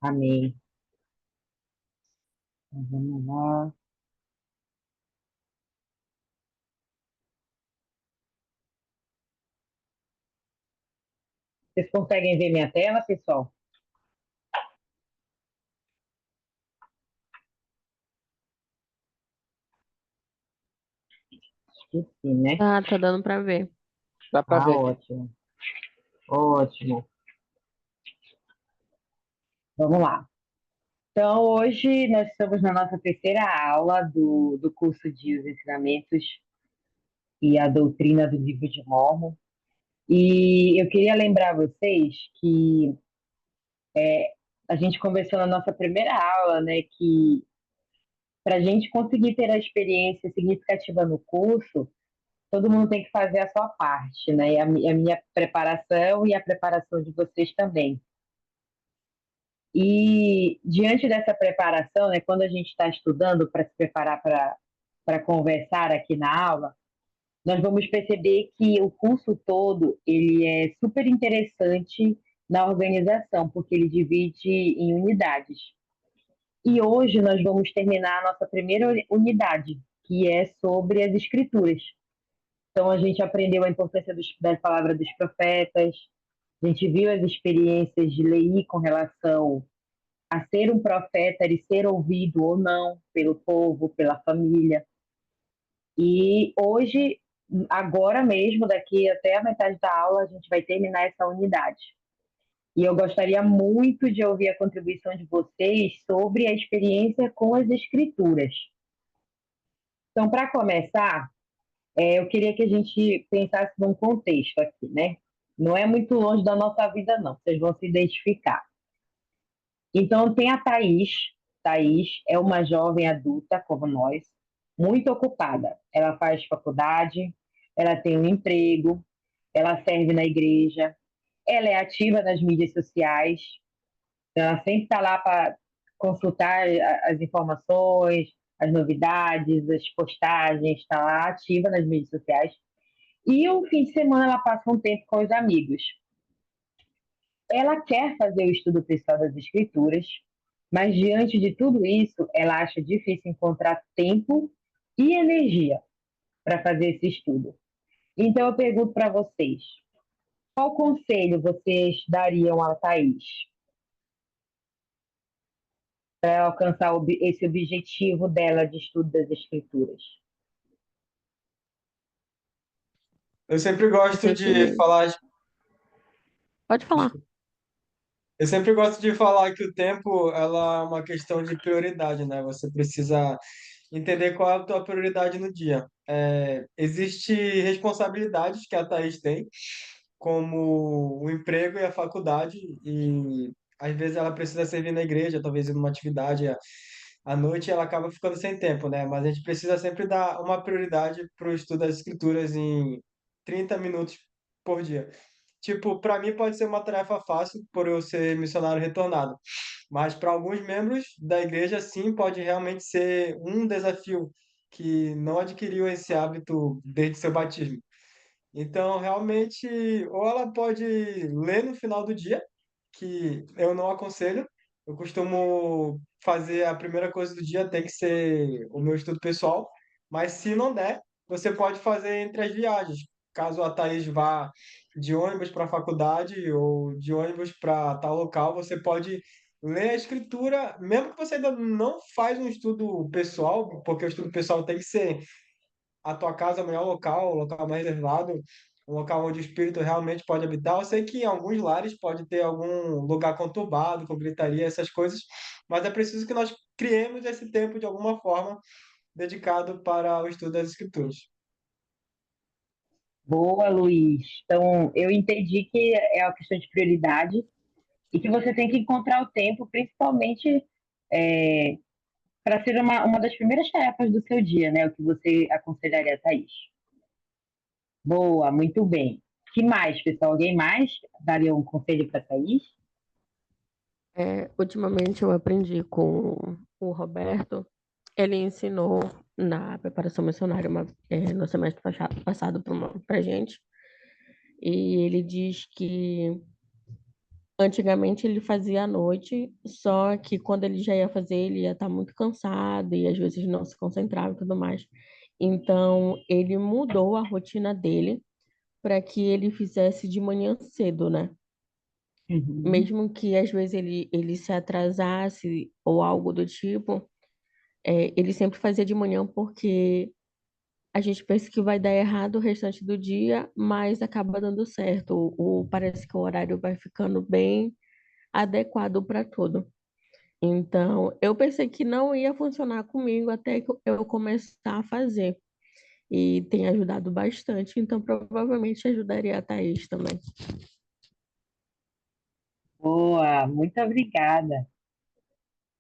Amém. Então, vamos lá. Vocês conseguem ver minha tela, pessoal? Esqueci, né? Tá dando pra ver. Dá pra Ah, ver aqui. ótimo. Ótimo. Vamos lá. Então, hoje nós estamos na nossa terceira aula do curso de Os Ensinamentos e a Doutrina do Livro de Mormon. E eu queria lembrar vocês que a gente conversou na nossa primeira aula, né, que para a gente conseguir ter a experiência significativa no curso, todo mundo tem que fazer a sua parte, né? E a minha preparação e a preparação de vocês também. E diante dessa preparação, né, quando a gente está estudando para se preparar para conversar aqui na aula, nós vamos perceber que o curso todo ele é super interessante na organização, porque ele divide em unidades. E hoje nós vamos terminar a nossa primeira unidade, que é sobre as escrituras. Então a gente aprendeu a importância da palavra dos profetas, a gente viu as experiências de Leí com relação a ser um profeta e ser ouvido ou não pelo povo, pela família. E hoje, agora mesmo, daqui até a metade da aula, a gente vai terminar essa unidade. E eu gostaria muito de ouvir a contribuição de vocês sobre a experiência com as escrituras. Então, para começar, eu queria que a gente pensasse num contexto aqui, né? Não é muito longe da nossa vida, não. Vocês vão se identificar. Então, tem a Thaís. Thaís é uma jovem adulta, como nós, muito ocupada. Ela faz faculdade, ela tem um emprego, ela serve na igreja, ela é ativa nas mídias sociais, ela sempre está lá para consultar as informações, as novidades, as postagens, está lá ativa nas mídias sociais. E o fim de semana ela passa um tempo com os amigos. Ela quer fazer o estudo pessoal das escrituras, mas diante de tudo isso, ela acha difícil encontrar tempo e energia para fazer esse estudo. Então eu pergunto para vocês, qual conselho vocês dariam a Thaís para alcançar esse objetivo dela de estudo das escrituras? Eu sempre A gosto de gente falar, pode falar. desculpa. Eu sempre gosto de falar que o tempo, ela é uma questão de prioridade, né? Você precisa entender qual é a tua prioridade no dia. Existe responsabilidades que a Thaís tem, como o emprego e a faculdade, e às vezes ela precisa servir na igreja, talvez em uma atividade à noite, ela acaba ficando sem tempo, né? Mas a gente precisa sempre dar uma prioridade para o estudo das escrituras em 30 minutos por dia. Tipo, para mim pode ser uma tarefa fácil por eu ser missionário retornado, mas para alguns membros da igreja, sim, pode realmente ser um desafio que não adquiriu esse hábito desde seu batismo. Então, realmente, ou ela pode ler no final do dia, que eu não aconselho. Eu costumo fazer a primeira coisa do dia, tem que ser o meu estudo pessoal, mas se não der, você pode fazer entre as viagens. Caso a Thaís vá de ônibus para a faculdade ou de ônibus para tal local, você pode ler a escritura, mesmo que você ainda não faz um estudo pessoal, porque o estudo pessoal tem que ser a tua casa é o melhor local, o local mais reservado, um local onde o espírito realmente pode habitar. Eu sei que em alguns lares pode ter algum lugar conturbado, com gritaria, essas coisas, mas é preciso que nós criemos esse tempo de alguma forma dedicado para o estudo das escrituras. Boa, Luiz. Então, eu entendi que é uma questão de prioridade e que você tem que encontrar o tempo, principalmente para ser uma das primeiras tarefas do seu dia, né? O que você aconselharia a Thaís. Boa, muito bem. Que mais, pessoal? Alguém mais daria um conselho para a Thaís? Ultimamente eu aprendi com o Roberto. Ele ensinou na preparação missionária no semestre passado para gente. E ele diz que Antigamente ele fazia à noite, só que quando ele já ia fazer, ele ia estar muito cansado e às vezes não se concentrava e tudo mais. Então, ele mudou a rotina dele para que ele fizesse de manhã cedo, né? Uhum. Mesmo que às vezes ele se atrasasse ou algo do tipo, ele sempre fazia de manhã porque a gente pensa que vai dar errado o restante do dia, mas acaba dando certo. Parece que o horário vai ficando bem adequado para tudo. Então, eu pensei que não ia funcionar comigo até que eu começar a fazer. E tem ajudado bastante, então provavelmente ajudaria a Thaís também. Boa, muito obrigada.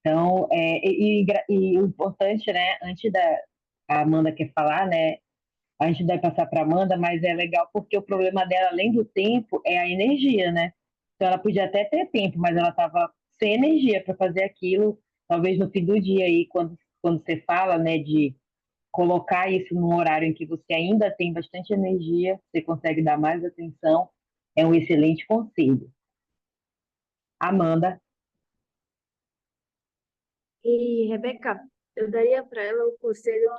Então, e o importante, né, antes da a Amanda quer falar, né, a gente vai passar para a Amanda, mas é legal porque o problema dela, além do tempo, é a energia, né? Então, ela podia até ter tempo, mas ela estava sem energia para fazer aquilo, talvez no fim do dia aí, quando você fala, né, de colocar isso num horário em que você ainda tem bastante energia, você consegue dar mais atenção, é um excelente conselho. Amanda, E, Rebeca, eu daria para ela o conselho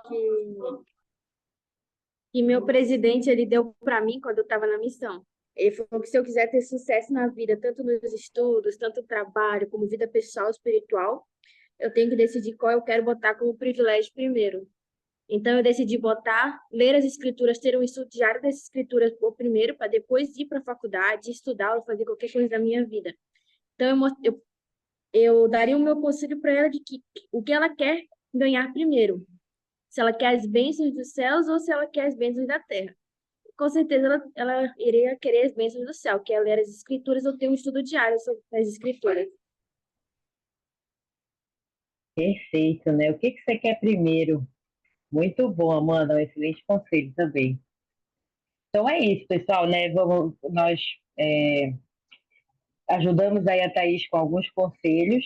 que meu presidente ele deu para mim quando eu estava na missão. Ele falou que se eu quiser ter sucesso na vida, tanto nos estudos, tanto no trabalho, como vida pessoal, espiritual, eu tenho que decidir qual eu quero botar como privilégio primeiro. Então, eu decidi botar, ler as escrituras, ter um estudo diário das escrituras por primeiro, para depois ir para a faculdade, estudar ou fazer qualquer coisa da minha vida. Então, eu daria o meu conselho para ela de que o que ela quer ganhar primeiro. Se ela quer as bênçãos dos céus ou se ela quer as bênçãos da terra. Com certeza ela iria querer as bênçãos do céu, que é ler as escrituras ou ter um estudo diário sobre as escrituras. perfeito, né? O que que você quer primeiro? Muito bom, Amanda, um excelente conselho também. Então é isso, pessoal, né? Nós é, ajudamos aí a Thaís com alguns conselhos.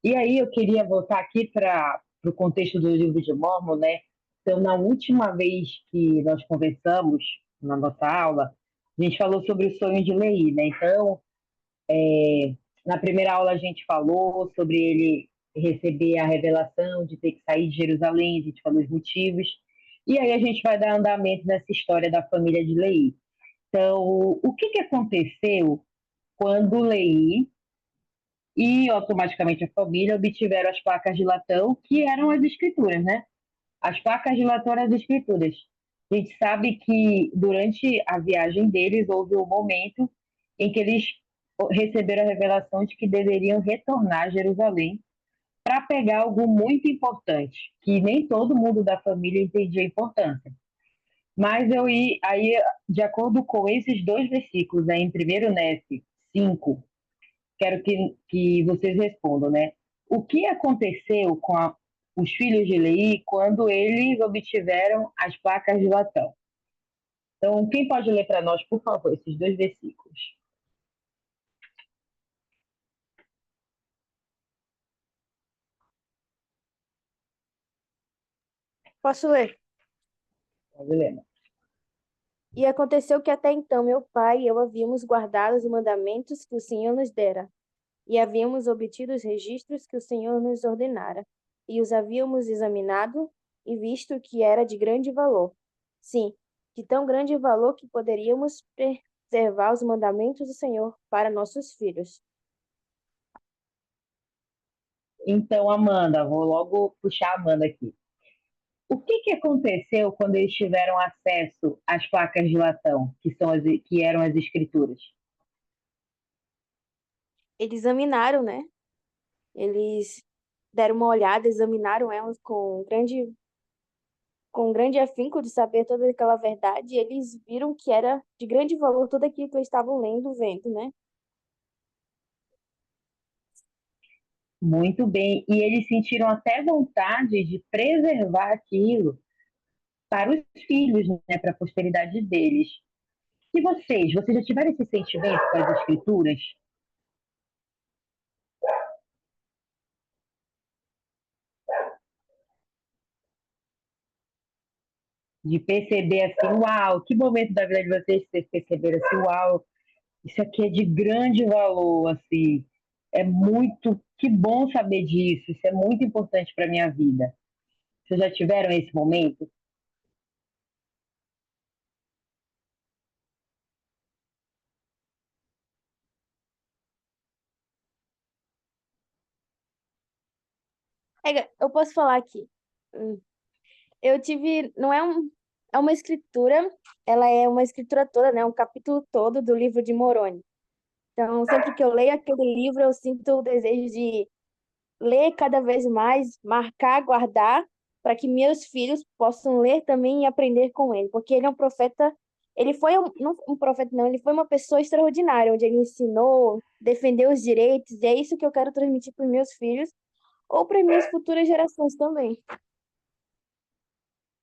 E aí eu queria voltar aqui para o contexto do livro de Mórmon, né? Então, na última vez que nós conversamos na nossa aula, a gente falou sobre o sonho de Leí, né? Então, na primeira aula a gente falou sobre ele receber a revelação de ter que sair de Jerusalém, a gente falou os motivos. E aí a gente vai dar andamento nessa história da família de Leí. Então, o que que aconteceu quando Leí e automaticamente a família obtiveram as placas de latão, que eram as escrituras, né? As placas de latão eram as escrituras. A gente sabe que durante a viagem deles houve um momento em que eles receberam a revelação de que deveriam retornar a Jerusalém para pegar algo muito importante, que nem todo mundo da família entendia a importância. Mas aí, de acordo com esses dois versículos, aí em 1 Nef 5, quero que vocês respondam, né? O que aconteceu com os filhos de Leí quando eles obtiveram as placas de latão? Então, quem pode ler para nós, por favor, esses dois versículos? Posso ler? Pode ler. E aconteceu que até então meu pai e eu havíamos guardado os mandamentos que o Senhor nos dera, e havíamos obtido os registros que o Senhor nos ordenara, e os havíamos examinado e visto que era de grande valor. Sim, de tão grande valor que poderíamos preservar os mandamentos do Senhor para nossos filhos. Então, Amanda, vou logo puxar a Amanda aqui. O que que aconteceu quando eles tiveram acesso às placas de latão, que eram as escrituras? Eles examinaram, né? Eles deram uma olhada, examinaram elas com grande afinco de saber toda aquela verdade, e eles viram que era de grande valor tudo aquilo que eles estavam lendo, vendo, né? Muito bem. E eles sentiram até vontade de preservar aquilo para os filhos, né, para a posteridade deles. E vocês já tiveram esse sentimento com as escrituras? De perceber assim, uau, que momento da vida de vocês que vocês perceberam assim, uau, Isso aqui é de grande valor, assim. É muito, que bom saber disso. Isso é muito importante para minha vida. Vocês já tiveram esse momento? Eu posso falar aqui. Hum. Eu tive, não é é uma escritura, ela é uma escritura toda, né? Um capítulo todo do livro de Moroni. Então, sempre que eu leio aquele livro, eu sinto o desejo de ler cada vez mais, marcar, guardar, para que meus filhos possam ler também e aprender com ele, porque ele é um profeta, ele foi não um profeta não, ele foi uma pessoa extraordinária, onde ele ensinou, defendeu os direitos, e é isso que eu quero transmitir para os meus filhos ou para minhas futuras gerações também.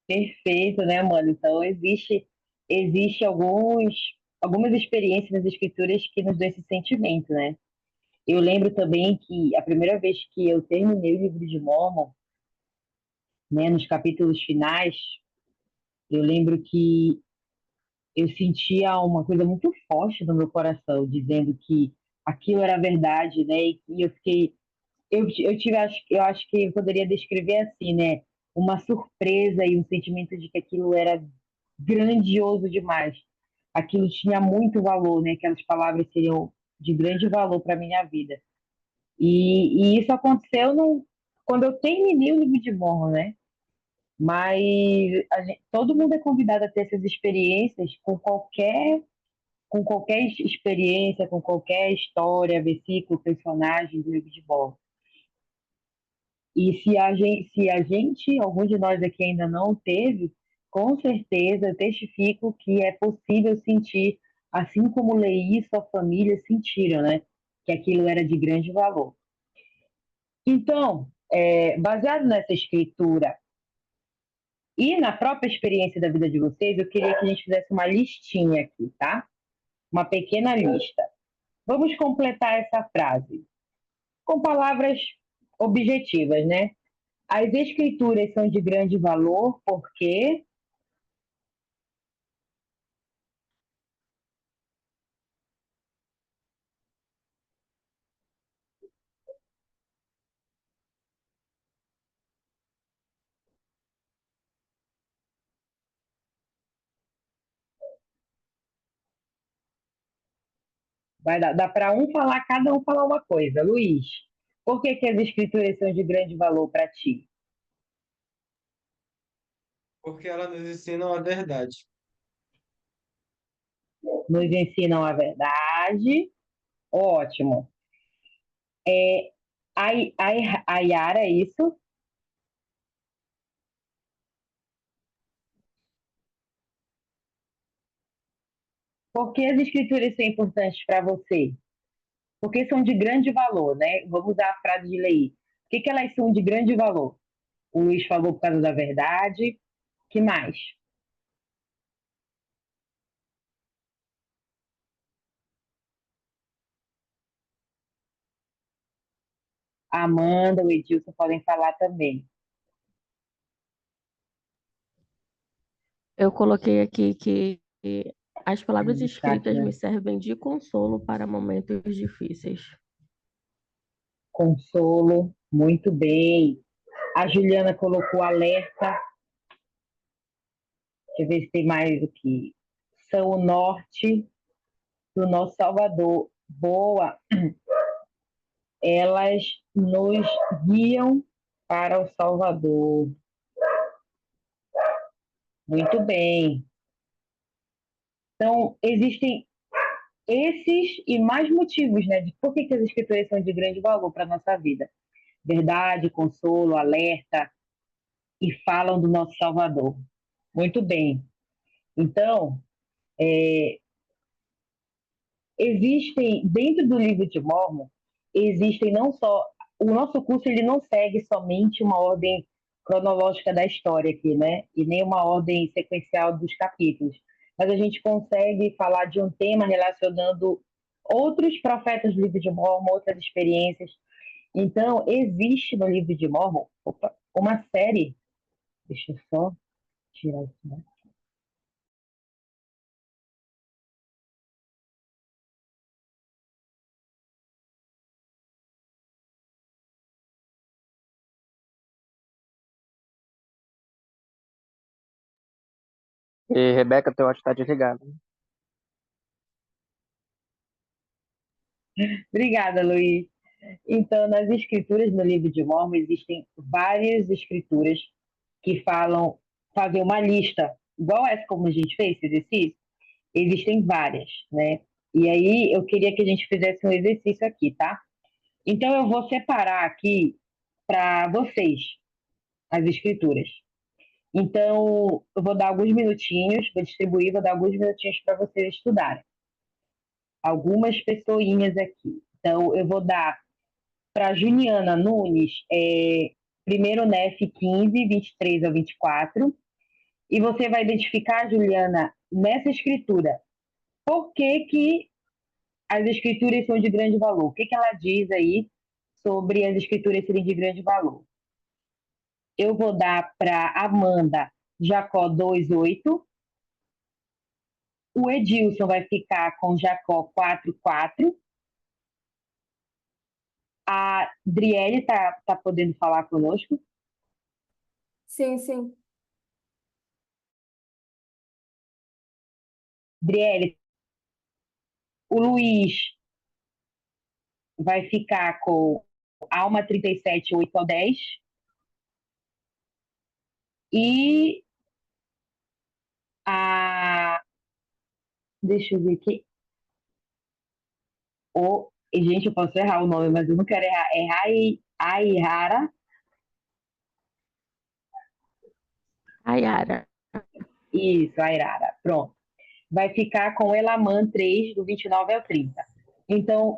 Perfeito, né, mano? Então, existe algumas experiências nas escrituras que nos dão esse sentimento, né? Eu lembro também que a primeira vez que eu terminei o livro de Mormon, né, nos capítulos finais, eu lembro que eu sentia uma coisa muito forte no meu coração, dizendo que aquilo era verdade, né? E eu fiquei, eu tive, eu acho que eu poderia descrever assim, né? Uma surpresa e um sentimento de que aquilo era grandioso demais. Aquilo tinha muito valor, né? Aquelas palavras seriam de grande valor para minha vida. E isso aconteceu quando eu terminei o livro de Mormon, né? Mas todo mundo é convidado a ter essas experiências com qualquer experiência, com qualquer história, versículo, personagem do livro de Mormon. E se a gente, algum de nós aqui ainda não teve, com certeza eu testifico que é possível sentir, assim como Leí e sua família sentiram, né? Que aquilo era de grande valor. Então, baseado nessa escritura e na própria experiência da vida de vocês, eu queria que a gente fizesse uma listinha aqui, tá? Uma pequena lista. Vamos completar essa frase com palavras objetivas, né? As escrituras são de grande valor porque vai dar para um falar, cada um falar uma coisa. Luiz, por que, que as escrituras são de grande valor para ti? Porque elas nos ensinam a verdade. Nos ensinam a verdade. Ótimo. A Yara, é isso? Por que as escrituras são importantes para você? Porque são de grande valor, né? Vamos usar a frase de Leí. Por que, que elas são de grande valor? O Luiz falou por causa da verdade. Que mais? A Amanda, o Edilson podem falar também. Eu coloquei aqui que as palavras escritas Kátia, me servem de consolo para momentos difíceis. consolo, muito bem. A Juliana colocou alerta. Deixa eu ver se tem mais aqui. São o norte do nosso Salvador. Boa. Elas nos guiam para o Salvador. Muito bem. Então, existem esses e mais motivos, né, de por que, que as escrituras são de grande valor para a nossa vida. Verdade, consolo, alerta e falam do nosso Salvador. Muito bem. Então, existem, dentro do livro de Mormon, existem não só. O nosso curso ele não segue somente uma ordem cronológica da história aqui, né? E nem uma ordem sequencial dos capítulos. Mas a gente consegue falar de um tema relacionando outros profetas do livro de Mormon, outras experiências. Então, existe no livro de Mormon uma série. Deixa eu só tirar isso, né? E, Rebeca, teu áudio está desligado. Obrigada, Luiz. Então, nas escrituras no livro de Mórmon, existem várias escrituras que falam, fazem uma lista, igual essa como a gente fez, esse exercício, existem várias, né? E aí eu queria que a gente fizesse um exercício aqui, tá? Então eu vou separar aqui para vocês as escrituras. Então eu vou dar alguns minutinhos, vou distribuir, vou dar alguns minutinhos para vocês estudarem. Algumas pessoinhas aqui. Então eu vou dar para Juliana Nunes, primeiro NEF 15, 23 ao 24, e você vai identificar, Juliana, nessa escritura, por que que as escrituras são de grande valor? O que que ela diz aí sobre as escrituras serem de grande valor? Eu vou dar para Amanda Jacó 2:8. O Edilson vai ficar com Jacó 4:4. A Adriele tá podendo falar conosco? Sim, sim. Adriele, o Luiz vai ficar com Alma 37, 8 ao 10. E a. Deixa eu ver aqui. Gente, eu posso errar o nome, mas eu não quero errar. É Aihara. Ayara. Isso, Airara. Pronto. Vai ficar com Elaman 3, do 29 ao 30. Então,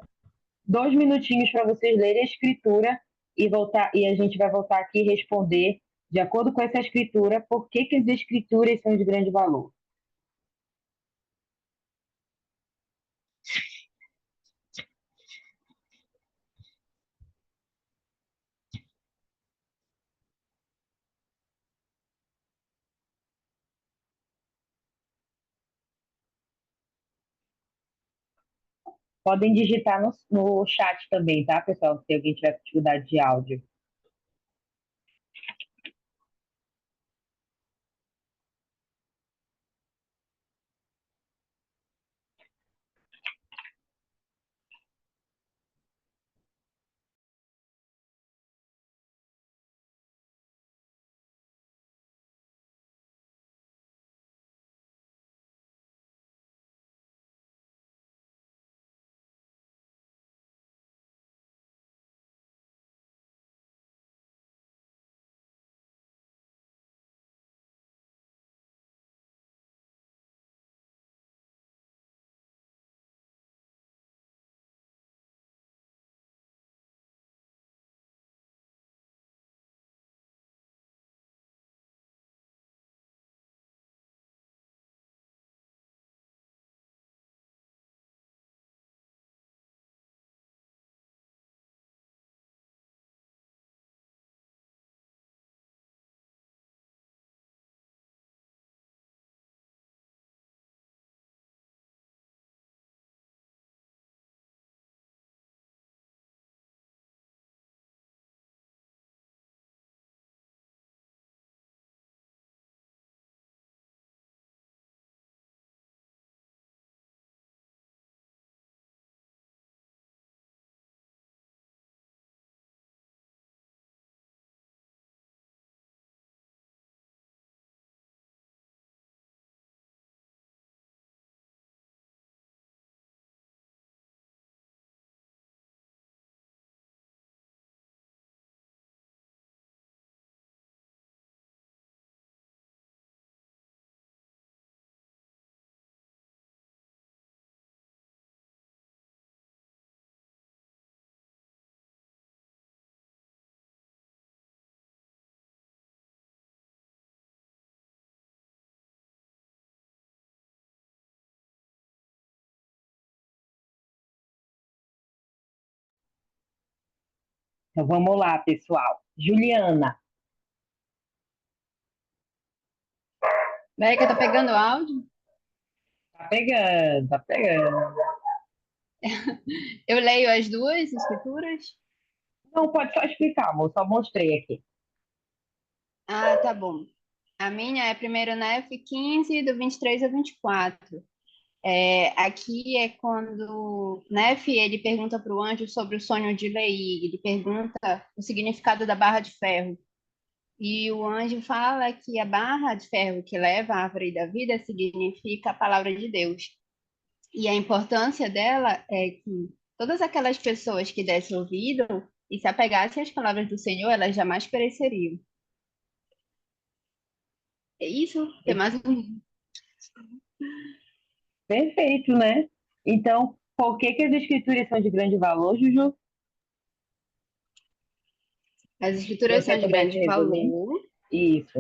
2 minutinhos para vocês lerem a escritura e voltar, e a gente vai voltar aqui e responder, de acordo com essa escritura, por que que as escrituras são de grande valor. Podem digitar no chat também, tá, pessoal? Se alguém tiver dificuldade de áudio. Então vamos lá, pessoal. Juliana, Érica, tá pegando o áudio? tá pegando, tá pegando. Eu leio as duas escrituras? Não, pode só explicar, amor, só mostrei aqui. Ah, tá bom. A minha é primeiro Nef 15, do 23 ao 24. Aqui é quando Nef ele pergunta para o anjo sobre o sonho de Lei, ele pergunta o significado da barra de ferro. E o anjo fala que a barra de ferro que leva à árvore da vida significa a palavra de Deus. E a importância dela é que todas aquelas pessoas que dessem ouvido e se apegassem às palavras do Senhor, elas jamais pereceriam. É isso? Tem mais um. Perfeito, né? Então, por que que as escrituras são de grande valor, Juju? As escrituras Você são de pudesse grande resumir? valor. Isso.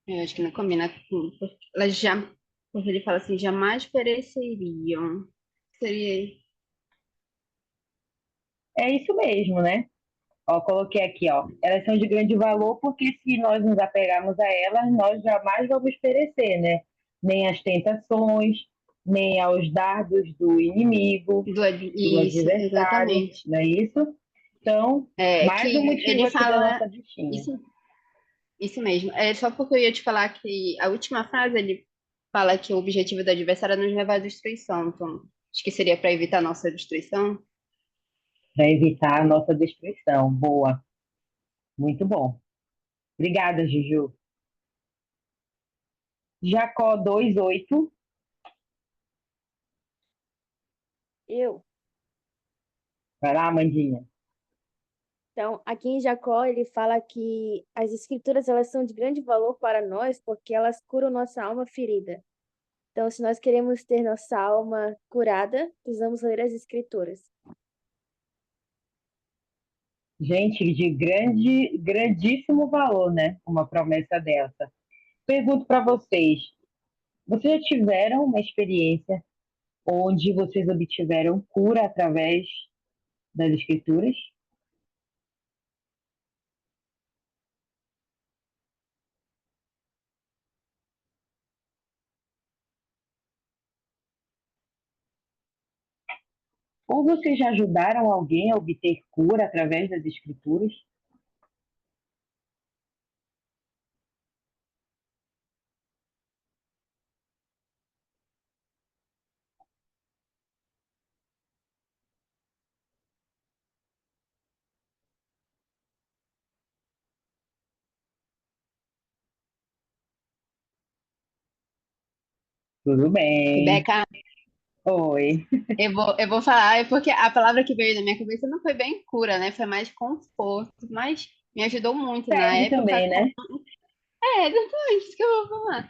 Eu acho que não combina com. Elas já. Porque ele fala assim, jamais pereceriam. Seria. É isso mesmo, né? Ó, coloquei aqui, ó. Elas são de grande valor porque se nós nos apegarmos a elas, nós jamais vamos perecer, né? Nem às tentações, nem aos dardos do inimigo, do Isso, adversário, exatamente. não é isso? Então, É mais um que motivo ele aqui da fala. nossa listinha. Isso, isso mesmo. É só porque eu ia te falar que a última frase ele fala que o objetivo do adversário é nos levar à destruição. Então, acho que seria para evitar a nossa destruição. Para evitar a nossa destruição. Boa, muito bom. Obrigada, Juju. Jacó 2:8. Eu. Vai lá, Amandinha. Então, aqui em Jacó, ele fala que as escrituras elas são de grande valor para nós porque elas curam nossa alma ferida. Então, se nós queremos ter nossa alma curada, precisamos ler as escrituras. Gente, de grandíssimo valor, né? Uma promessa dessa. Pergunto para vocês: vocês já tiveram uma experiência onde vocês obtiveram cura através das escrituras? Ou vocês já ajudaram alguém a obter cura através das escrituras? Tudo bem. Rebeca, Oi. eu vou falar, é porque a palavra que veio na minha cabeça não foi bem cura, né? Foi mais conforto, mas me ajudou muito na Serve época. também, né? Exatamente isso que eu vou falar.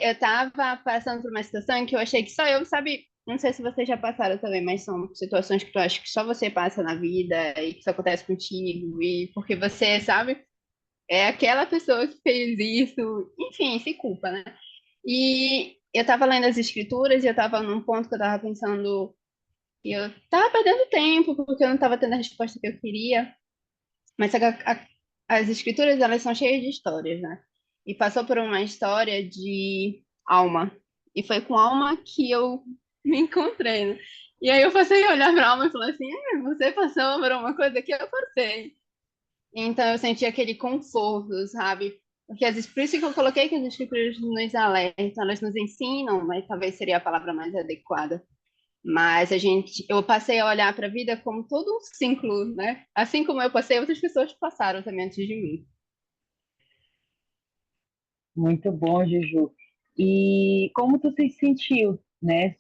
Eu tava passando por uma situação em que eu achei que só eu, sabe? Não sei se vocês já passaram também, mas são situações que tu acha que só você passa na vida e que isso acontece contigo, e porque você, sabe? É aquela pessoa que fez isso, enfim, se culpa, né? E eu tava lendo as escrituras e eu tava num ponto que eu tava pensando que eu tava perdendo tempo porque eu não tava tendo a resposta que eu queria. Mas só que as escrituras, elas são cheias de histórias, né? E passou por uma história de alma. E foi com alma que eu me encontrei, né? E aí eu passei a olhar para a alma e falar assim, você passou por uma coisa que eu passei. Então eu senti aquele conforto, sabe? Porque por isso que eu coloquei que as escrituras nos alertam, elas nos ensinam, mas talvez seria a palavra mais adequada. Mas eu passei a olhar para a vida como todo um ciclo, né? Assim como eu passei, outras pessoas passaram também antes de mim. Muito bom, Juju. E como tu se sentiu, né?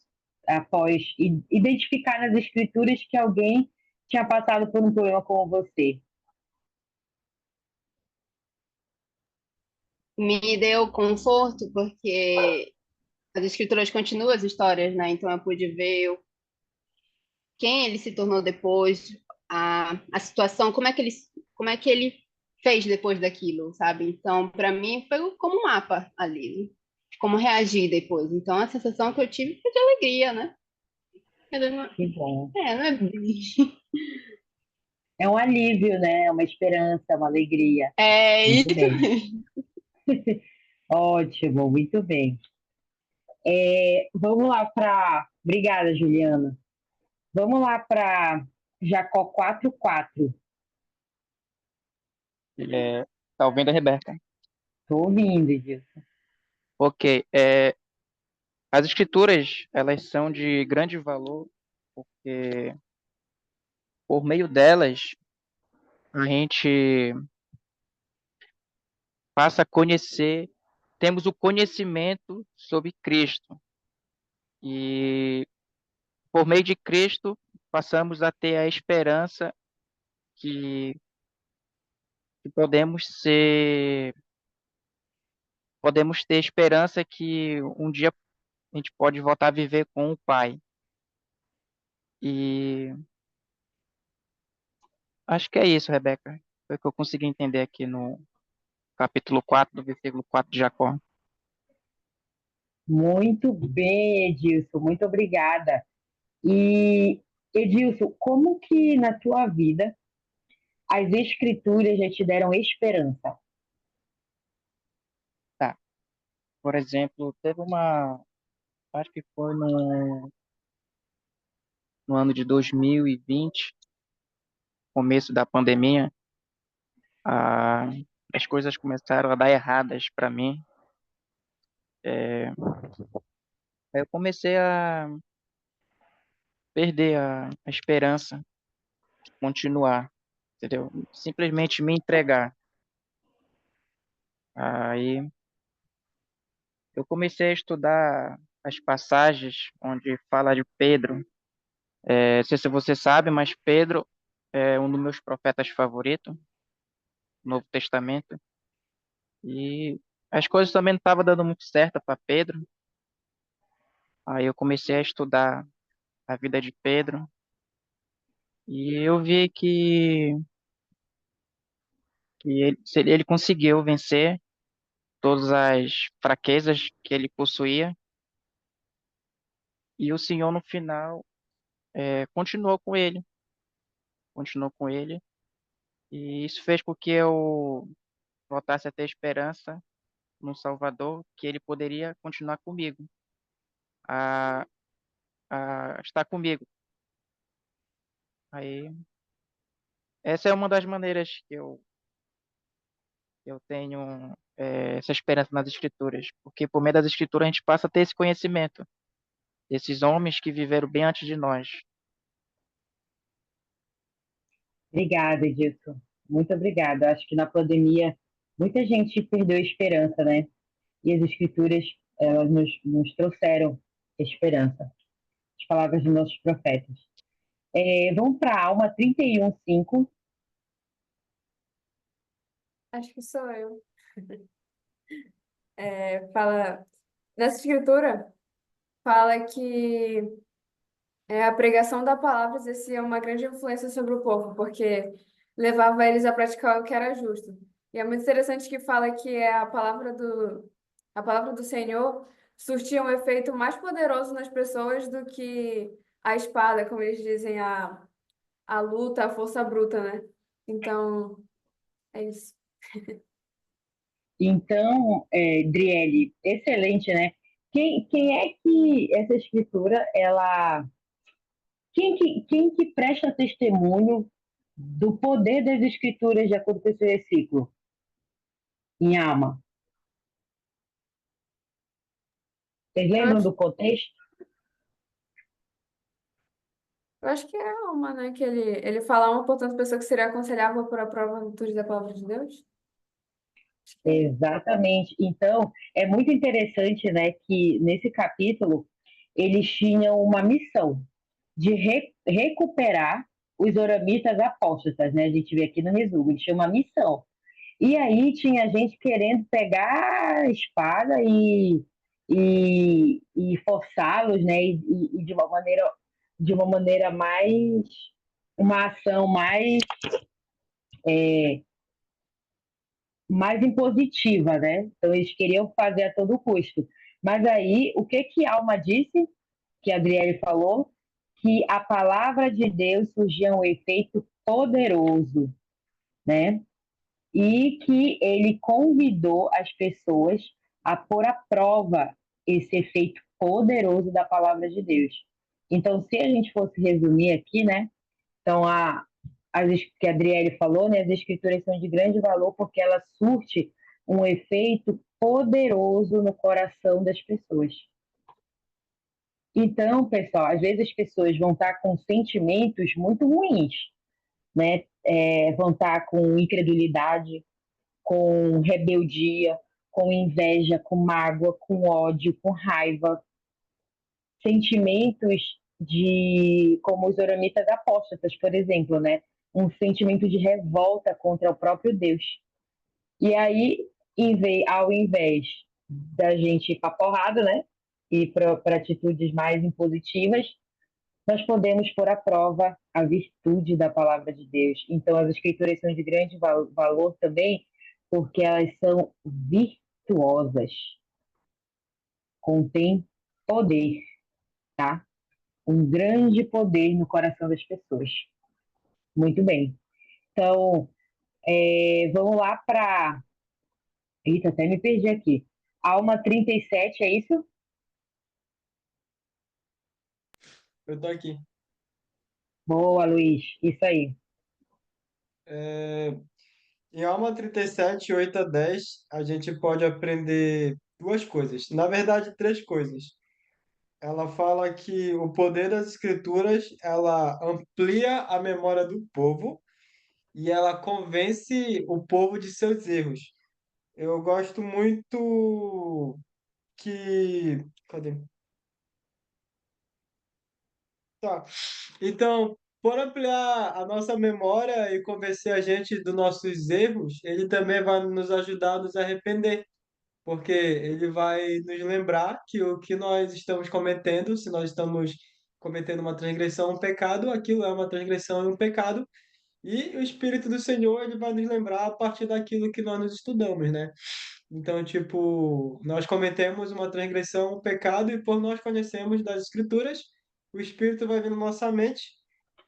Após identificar nas escrituras que alguém tinha passado por um problema como você? Me deu conforto porque as escrituras continuam as histórias, né? Então eu pude ver quem ele se tornou depois, a situação, como é que ele fez depois daquilo, sabe? Então, para mim, foi como um mapa ali, né? Como reagir depois. Então, a sensação que eu tive foi de alegria, né? Que bom. Não é. É um alívio, né? É uma esperança, é uma alegria. É Muito isso bem. mesmo. Ótimo, muito bem. Vamos lá para. Obrigada, Juliana. Vamos lá para Jacó 4:4. Tá ouvindo, Rebeca? Tô ouvindo, Edilson. Ok. As escrituras, elas são de grande valor, porque por meio delas a gente passa a conhecer, temos o conhecimento sobre Cristo. E por meio de Cristo passamos a ter a esperança que, que podemos ter esperança que um dia a gente pode voltar a viver com o Pai. E acho que é isso, Rebeca. Foi o que eu consegui entender aqui no capítulo 4 do versículo 4 de Jacó. Muito bem, Edilson, muito obrigada. E, Edilson, como que na tua vida as escrituras já te deram esperança? Tá. Por exemplo, acho que foi no ano de 2020, começo da pandemia, a- as coisas começaram a dar erradas para mim. É, Aí eu comecei a perder a esperança de continuar, entendeu? Simplesmente me entregar. Aí eu comecei a estudar as passagens onde fala de Pedro. Não sei se você sabe, mas Pedro é um dos meus profetas favoritos no Novo Testamento. E as coisas também não estavam dando muito certo para Pedro. Aí eu comecei a estudar a vida de Pedro e eu vi que ele conseguiu vencer todas as fraquezas que ele possuía e o Senhor no final continuou com ele e isso fez com que eu voltasse a ter esperança no Salvador, que ele poderia continuar comigo, a, a estar comigo. Aí essa é uma das maneiras que eu tenho essa esperança nas Escrituras, porque por meio das Escrituras a gente passa a ter esse conhecimento, desses homens que viveram bem antes de nós. Obrigada, Edilson. Muito obrigada. Acho que na pandemia muita gente perdeu a esperança, né? E as escrituras, elas nos trouxeram esperança. As palavras dos nossos profetas. Vamos para a Alma 31:5. Acho que sou eu. Fala, nessa escritura, fala que a pregação da palavra exercia uma grande influência sobre o povo, porque levava eles a praticar o que era justo. E é muito interessante que fala que a palavra do Senhor surtia um efeito mais poderoso nas pessoas do que a espada, como eles dizem, a luta, a força bruta, né? Então, é isso. Então, Driele, excelente, né? Quem é que essa escritura, quem que presta testemunho do poder das escrituras de acordo com esse versículo, em Alma? Vocês Eu lembram acho, do contexto? eu acho que é uma, né? Que ele fala uma, portanto, pessoa que seria aconselhável por a prova da palavra de Deus. Acho que é. Exatamente. Então, é muito interessante, né, que nesse capítulo eles tinham uma missão de recuperar os oramitas apóstatas, né? A gente vê aqui no resumo, eles tinham uma missão. E aí tinha gente querendo pegar a espada e forçá-los, né? E de uma maneira mais, uma ação mais impositiva, né? Então eles queriam fazer a todo custo. Mas aí, o que a Alma disse, que a Adriele falou, que a palavra de Deus surgia um efeito poderoso, né? E que ele convidou as pessoas a pôr à prova esse efeito poderoso da palavra de Deus. Então, se a gente fosse resumir aqui, né? Então, que a Adriele falou, né? As escrituras são de grande valor porque ela surte um efeito poderoso no coração das pessoas. Então, pessoal, às vezes as pessoas vão estar com sentimentos muito ruins, né? Vão estar com incredulidade, com rebeldia, com inveja, com mágoa, com ódio, com raiva, sentimentos como os oramitas apóstatas, por exemplo, né? Um sentimento de revolta contra o próprio Deus. E aí, ao invés da gente ir para porrada, né? E para atitudes mais impositivas, nós podemos pôr à prova a virtude da palavra de Deus. Então, as escrituras são de grande valor também, porque elas são virtuosas, contêm poder, tá? Um grande poder no coração das pessoas. Muito bem. Então, vamos lá para... Eita, até me perdi aqui. Alma 37, é isso? Eu tô aqui. Boa, Luiz. Isso aí. Em Alma 37, 8 a 10, a gente pode aprender duas coisas. Na verdade, três coisas. Ela fala que o poder das escrituras, ela amplia a memória do povo e ela convence o povo de seus erros. Eu gosto muito que... Cadê? Tá. Então, por ampliar a nossa memória e convencer a gente dos nossos erros, ele também vai nos ajudar a nos arrepender, porque ele vai nos lembrar que o que nós estamos cometendo, se nós estamos cometendo uma transgressão, um pecado, aquilo é uma transgressão e um pecado, e o Espírito do Senhor, ele vai nos lembrar a partir daquilo que nós nos estudamos, né? Então, tipo, nós cometemos uma transgressão, um pecado, e por nós conhecemos das Escrituras, o Espírito vai vir na nossa mente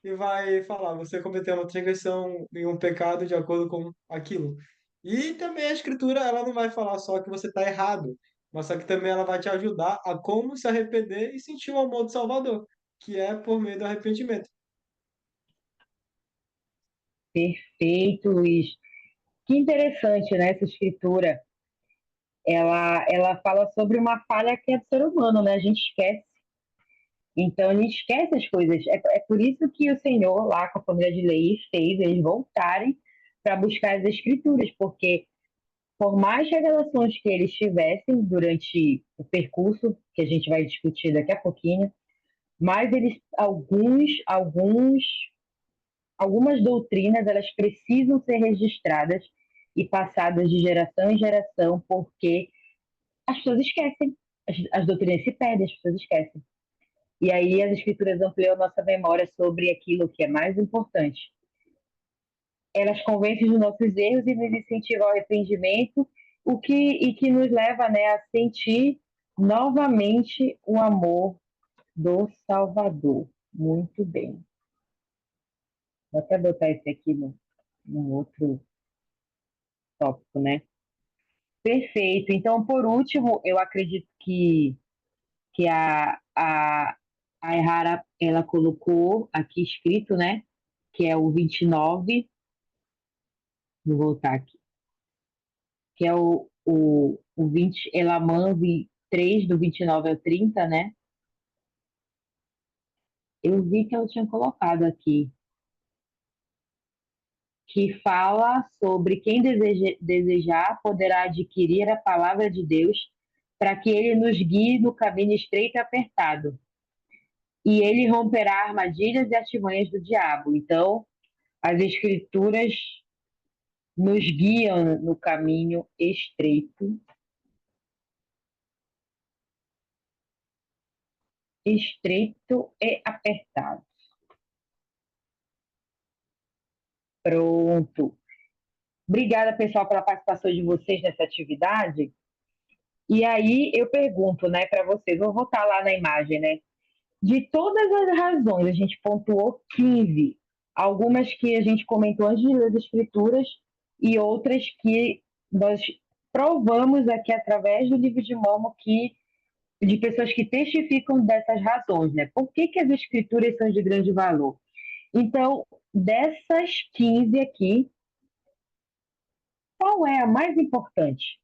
e vai falar: você cometeu uma transgressão e um pecado de acordo com aquilo. E também a Escritura, ela não vai falar só que você está errado, mas só que também ela vai te ajudar a como se arrepender e sentir o amor do Salvador, que é por meio do arrependimento. Perfeito, Luiz. Que interessante, né? Essa escritura. Ela fala sobre uma falha que é do ser humano, né? A gente esquece. Então, a gente esquece as coisas. É por isso que o Senhor, lá com a família de Leí, fez eles voltarem para buscar as escrituras, porque por mais revelações que eles tivessem durante o percurso, que a gente vai discutir daqui a pouquinho, mas algumas doutrinas, elas precisam ser registradas e passadas de geração em geração, porque as pessoas esquecem, as doutrinas se perdem, as pessoas esquecem. E aí as escrituras ampliam a nossa memória sobre aquilo que é mais importante. Elas convencem dos nossos erros e nos incentivam ao arrependimento, e que nos leva, né, a sentir novamente o amor do Salvador. Muito bem. Vou até botar esse aqui no outro tópico, né? Perfeito. Então, por último, eu acredito que a Errara, ela colocou aqui escrito, né? Que é o 29. Vou voltar aqui. Que é o 20, Elamã 3, do 29 ao 30, né? Eu vi que ela tinha colocado aqui, que fala sobre quem desejar poderá adquirir a palavra de Deus para que ele nos guie no caminho estreito e apertado. E ele romperá armadilhas e artimanhas do diabo. Então, as escrituras nos guiam no caminho estreito e apertado. Pronto. Obrigada, pessoal, pela participação de vocês nessa atividade. E aí eu pergunto, né, para vocês, vou voltar lá na imagem, né? De todas as razões, a gente pontuou 15, algumas que a gente comentou antes de ler as escrituras e outras que nós provamos aqui através do livro de Mormon, de pessoas que testificam dessas razões, né? Por que as escrituras são de grande valor? Então, dessas 15 aqui, qual é a mais importante?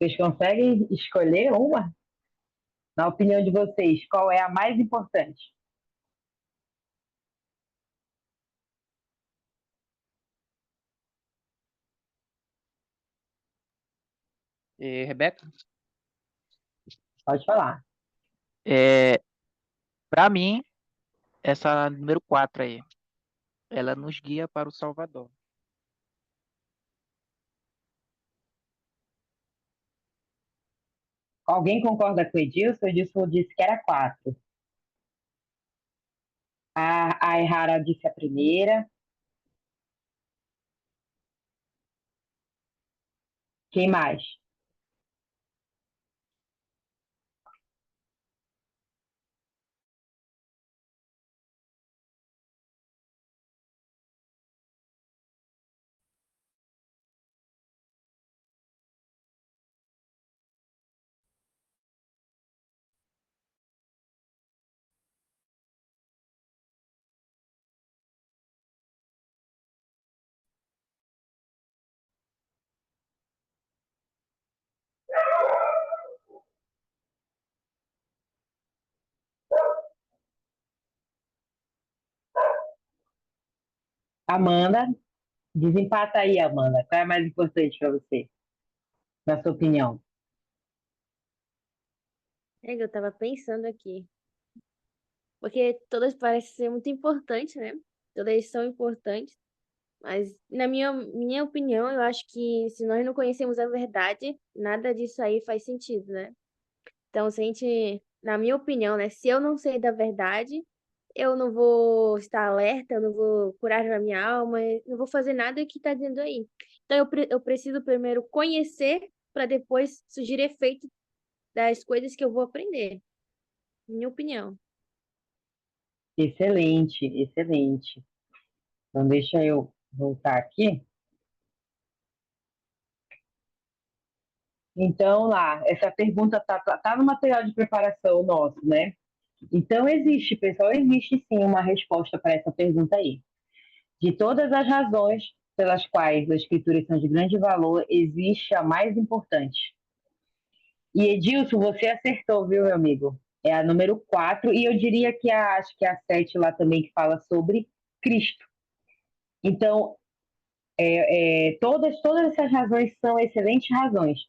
Vocês conseguem escolher uma? Na opinião de vocês, qual é a mais importante? E, Rebeca, Pode falar. para mim, essa número 4 aí, ela nos guia para o Salvador. Alguém concorda com o Edilson? O Edilson disse que era 4. A Errara disse a primeira. Quem mais? Amanda, desempata aí, Amanda. Qual é a mais importante para você, na sua opinião? Eu tava pensando aqui. Porque todas parecem ser muito importantes, né? Todas são importantes. Mas, na minha opinião, eu acho que se nós não conhecemos a verdade, nada disso aí faz sentido, né? Então, se a gente, na minha opinião, né? Se eu não sei da verdade, eu não vou estar alerta, eu não vou curar a minha alma, eu não vou fazer nada que está dizendo aí. Então, eu preciso primeiro conhecer para depois surgir efeito das coisas que eu vou aprender. Minha opinião. Excelente, excelente. Então, deixa eu voltar aqui. Então, lá, essa pergunta tá no material de preparação nosso, né? Então, existe, pessoal, existe sim uma resposta para essa pergunta aí. De todas as razões pelas quais as escrituras são de grande valor, existe a mais importante. E Edilson, você acertou, viu, meu amigo? É a número 4, e eu diria que acho que é a 7 lá também, que fala sobre Cristo. Então, todas essas razões são excelentes razões.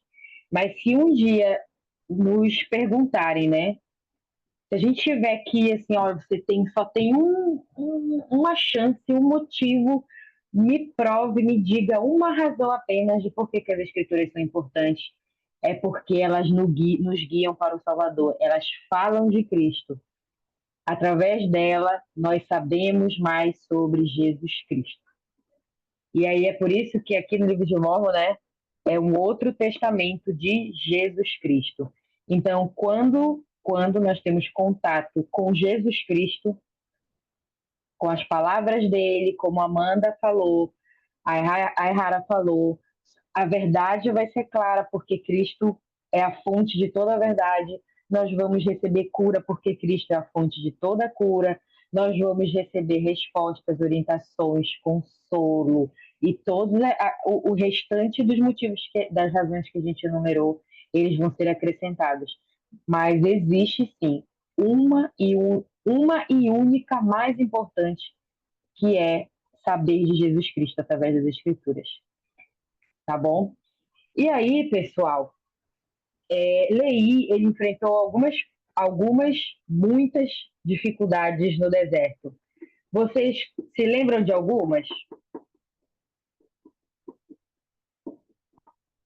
Mas se um dia nos perguntarem, né? Se a gente tiver aqui, assim, ó, só tem uma chance, um motivo, me prove, me diga uma razão apenas de por que as escrituras são importantes. É porque elas nos guiam para o Salvador. Elas falam de Cristo. Através dela, nós sabemos mais sobre Jesus Cristo. E aí é por isso que aqui no livro de Mórmon, né, é um outro testamento de Jesus Cristo. Então, quando nós temos contato com Jesus Cristo, com as palavras dele, como a Amanda falou, a Errara falou, a verdade vai ser clara, porque Cristo é a fonte de toda a verdade. Nós vamos receber cura, porque Cristo é a fonte de toda a cura. Nós vamos receber respostas, orientações, consolo e todo o restante dos motivos, das razões que a gente enumerou, eles vão ser acrescentados. Mas existe sim uma e única mais importante, que é saber de Jesus Cristo através das Escrituras. Tá bom? E aí, pessoal, Leí, ele enfrentou muitas dificuldades no deserto. Vocês se lembram de algumas?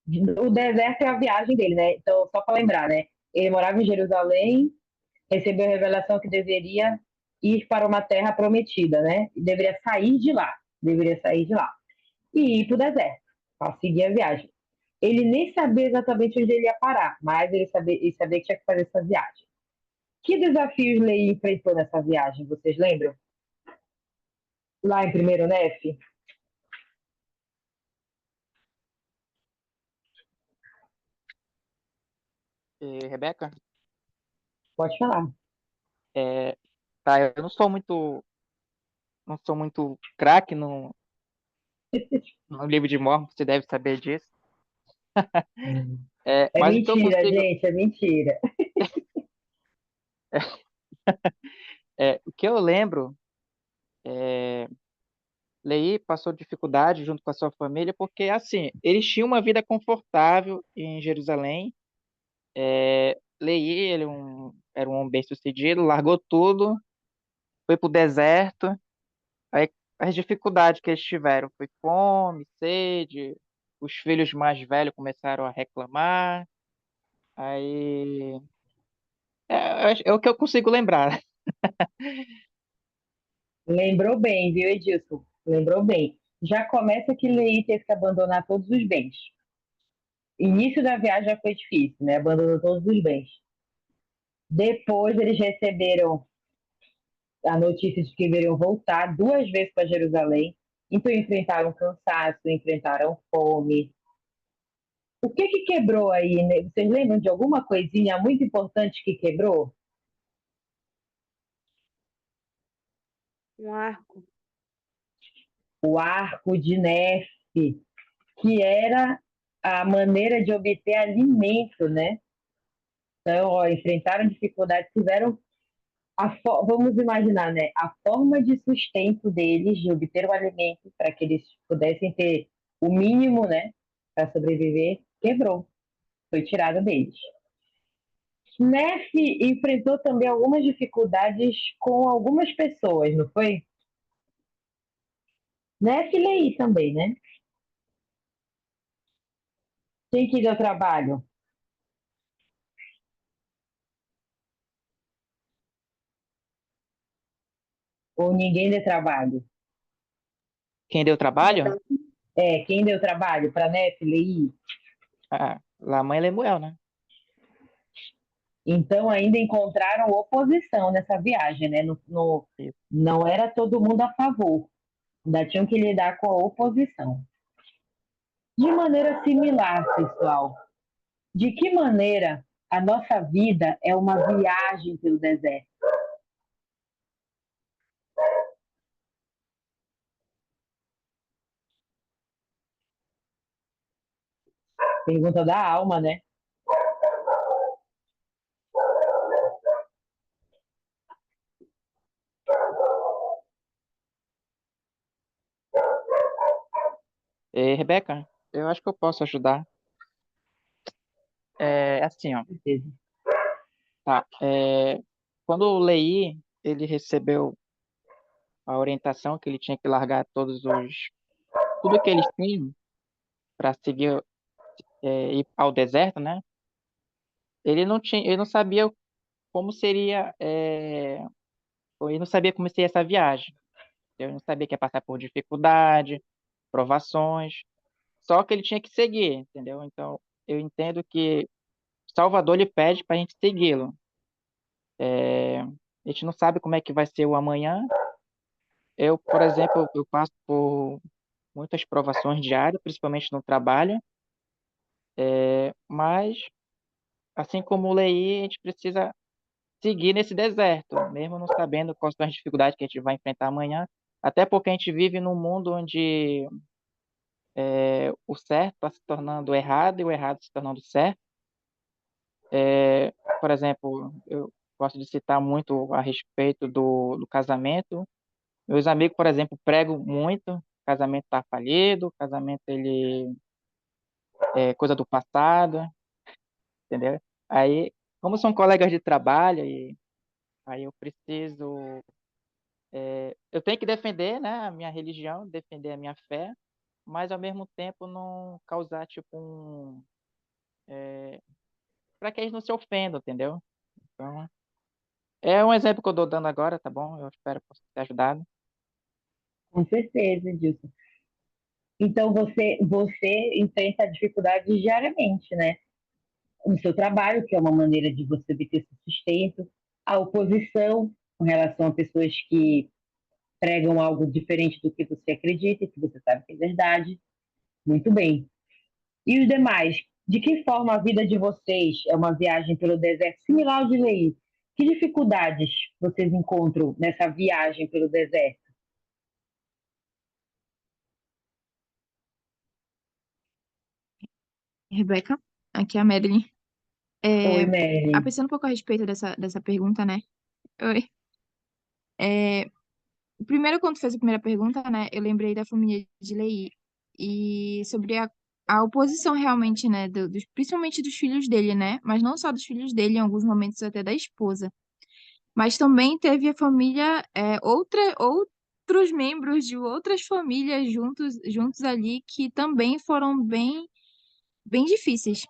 O deserto é a viagem dele, né? Então, só para lembrar, né? Ele morava em Jerusalém, recebeu a revelação que deveria ir para uma terra prometida, né? E deveria sair de lá e ir para o deserto, para seguir a viagem. Ele nem sabia exatamente onde ele ia parar, mas ele sabia que tinha que fazer essa viagem. Que desafios Lei enfrentou nessa viagem, vocês lembram? Lá em primeiro NEF? E, Rebeca, Pode falar. é, tá, eu não sou muito craque no livro de Mormon, você deve saber disso. É Mas o que eu mentira, consigo, gente, é mentira. o que eu lembro, é, Leí passou dificuldade junto com a sua família, porque assim, eles tinham uma vida confortável em Jerusalém. Leí, era um homem bem-sucedido, largou tudo, foi para o deserto. Aí as dificuldades que eles tiveram foi fome, sede, os filhos mais velhos começaram a reclamar. Aí é o que eu consigo lembrar. Lembrou bem, viu, Edilson? Lembrou bem. Já começa que Lei teve que abandonar todos os bens. Início da viagem já foi difícil, né? Abandonou todos os bens. Depois eles receberam a notícia de que deveriam voltar duas vezes para Jerusalém. Então enfrentaram cansaço, enfrentaram fome. O que que quebrou aí, né? Vocês lembram de alguma coisinha muito importante que quebrou? Um arco. O arco de Nefe, que era a maneira de obter alimento, né? Então, ó, enfrentaram dificuldades, tiveram vamos imaginar, né? A forma de sustento deles, de obter o alimento para que eles pudessem ter o mínimo, né, para sobreviver, quebrou, foi tirado deles. Nef enfrentou também algumas dificuldades com algumas pessoas, não foi? Nef e Lei também, né? Quem que deu trabalho? Ou ninguém deu trabalho? Quem deu trabalho? Quem deu trabalho para Nef e Lei? Lá a mãe Lemuel, né? Então, ainda encontraram oposição nessa viagem, né? Não era todo mundo a favor, ainda tinham que lidar com a oposição. De maneira similar, pessoal, de que maneira a nossa vida é uma viagem pelo deserto? Pergunta da alma, né? Rebeca, eu acho que eu posso ajudar. Assim, ó. Tá. Quando eu leí, ele recebeu a orientação que ele tinha que largar tudo que eles tinham para seguir, ir ao deserto, né? Ele não sabia como seria, ele não sabia como seria essa viagem. Ele não sabia que ia passar por dificuldade, provações. Só que ele tinha que seguir, entendeu? Então, eu entendo que Salvador lhe pede para a gente segui-lo. A gente não sabe como é que vai ser o amanhã. Eu, por exemplo, eu passo por muitas provações diárias, principalmente no trabalho, mas, assim como o Lei, a gente precisa seguir nesse deserto, mesmo não sabendo quais são as dificuldades que a gente vai enfrentar amanhã, até porque a gente vive num mundo onde o certo está se tornando errado e o errado se tornando certo. Por exemplo, eu gosto de citar muito a respeito do casamento. Meus amigos, por exemplo, pregam muito, casamento está falido, casamento ele é coisa do passado, entendeu? Aí, como são colegas de trabalho, aí eu preciso, eu tenho que defender, né, a minha religião, defender a minha fé, mas ao mesmo tempo não causar tipo para que eles não se ofendam, entendeu? Então, é um exemplo que eu estou dando agora, tá bom? Eu espero ter ajudado. Com certeza, Edilson. Então você enfrenta dificuldades diariamente, né? No seu trabalho, que é uma maneira de você obter seu sustento, a oposição com relação a pessoas que pregam algo diferente do que você acredita, que você sabe que é verdade. Muito bem. E os demais? De que forma a vida de vocês é uma viagem pelo deserto similar ao de Lei? Que dificuldades vocês encontram nessa viagem pelo deserto? Rebeca, aqui é a Madeline. Oi, É, Mary. pensando um pouco a respeito dessa pergunta, né? Oi. É, primeiro, quando tu fez a primeira pergunta, né, eu lembrei da família de Leí e sobre a oposição realmente, né, principalmente dos filhos dele, né? Mas não só dos filhos dele, em alguns momentos até da esposa. Mas também teve a família, outros membros de outras famílias juntos ali que também foram bem difíceis.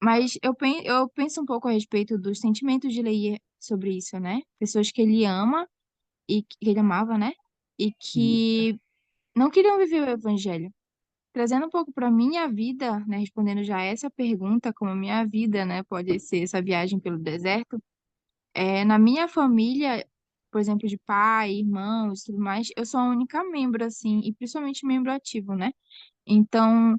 Mas eu penso um pouco a respeito dos sentimentos de Leir sobre isso, né? Pessoas que ele ama e que ele amava, né? E que não queriam viver o evangelho. Trazendo um pouco para minha vida, né? Respondendo já essa pergunta, como a minha vida, né? Pode ser essa viagem pelo deserto. Na minha família, por exemplo, de pai, irmãos, e tudo mais, eu sou a única membro, assim, e principalmente membro ativo, né? Então,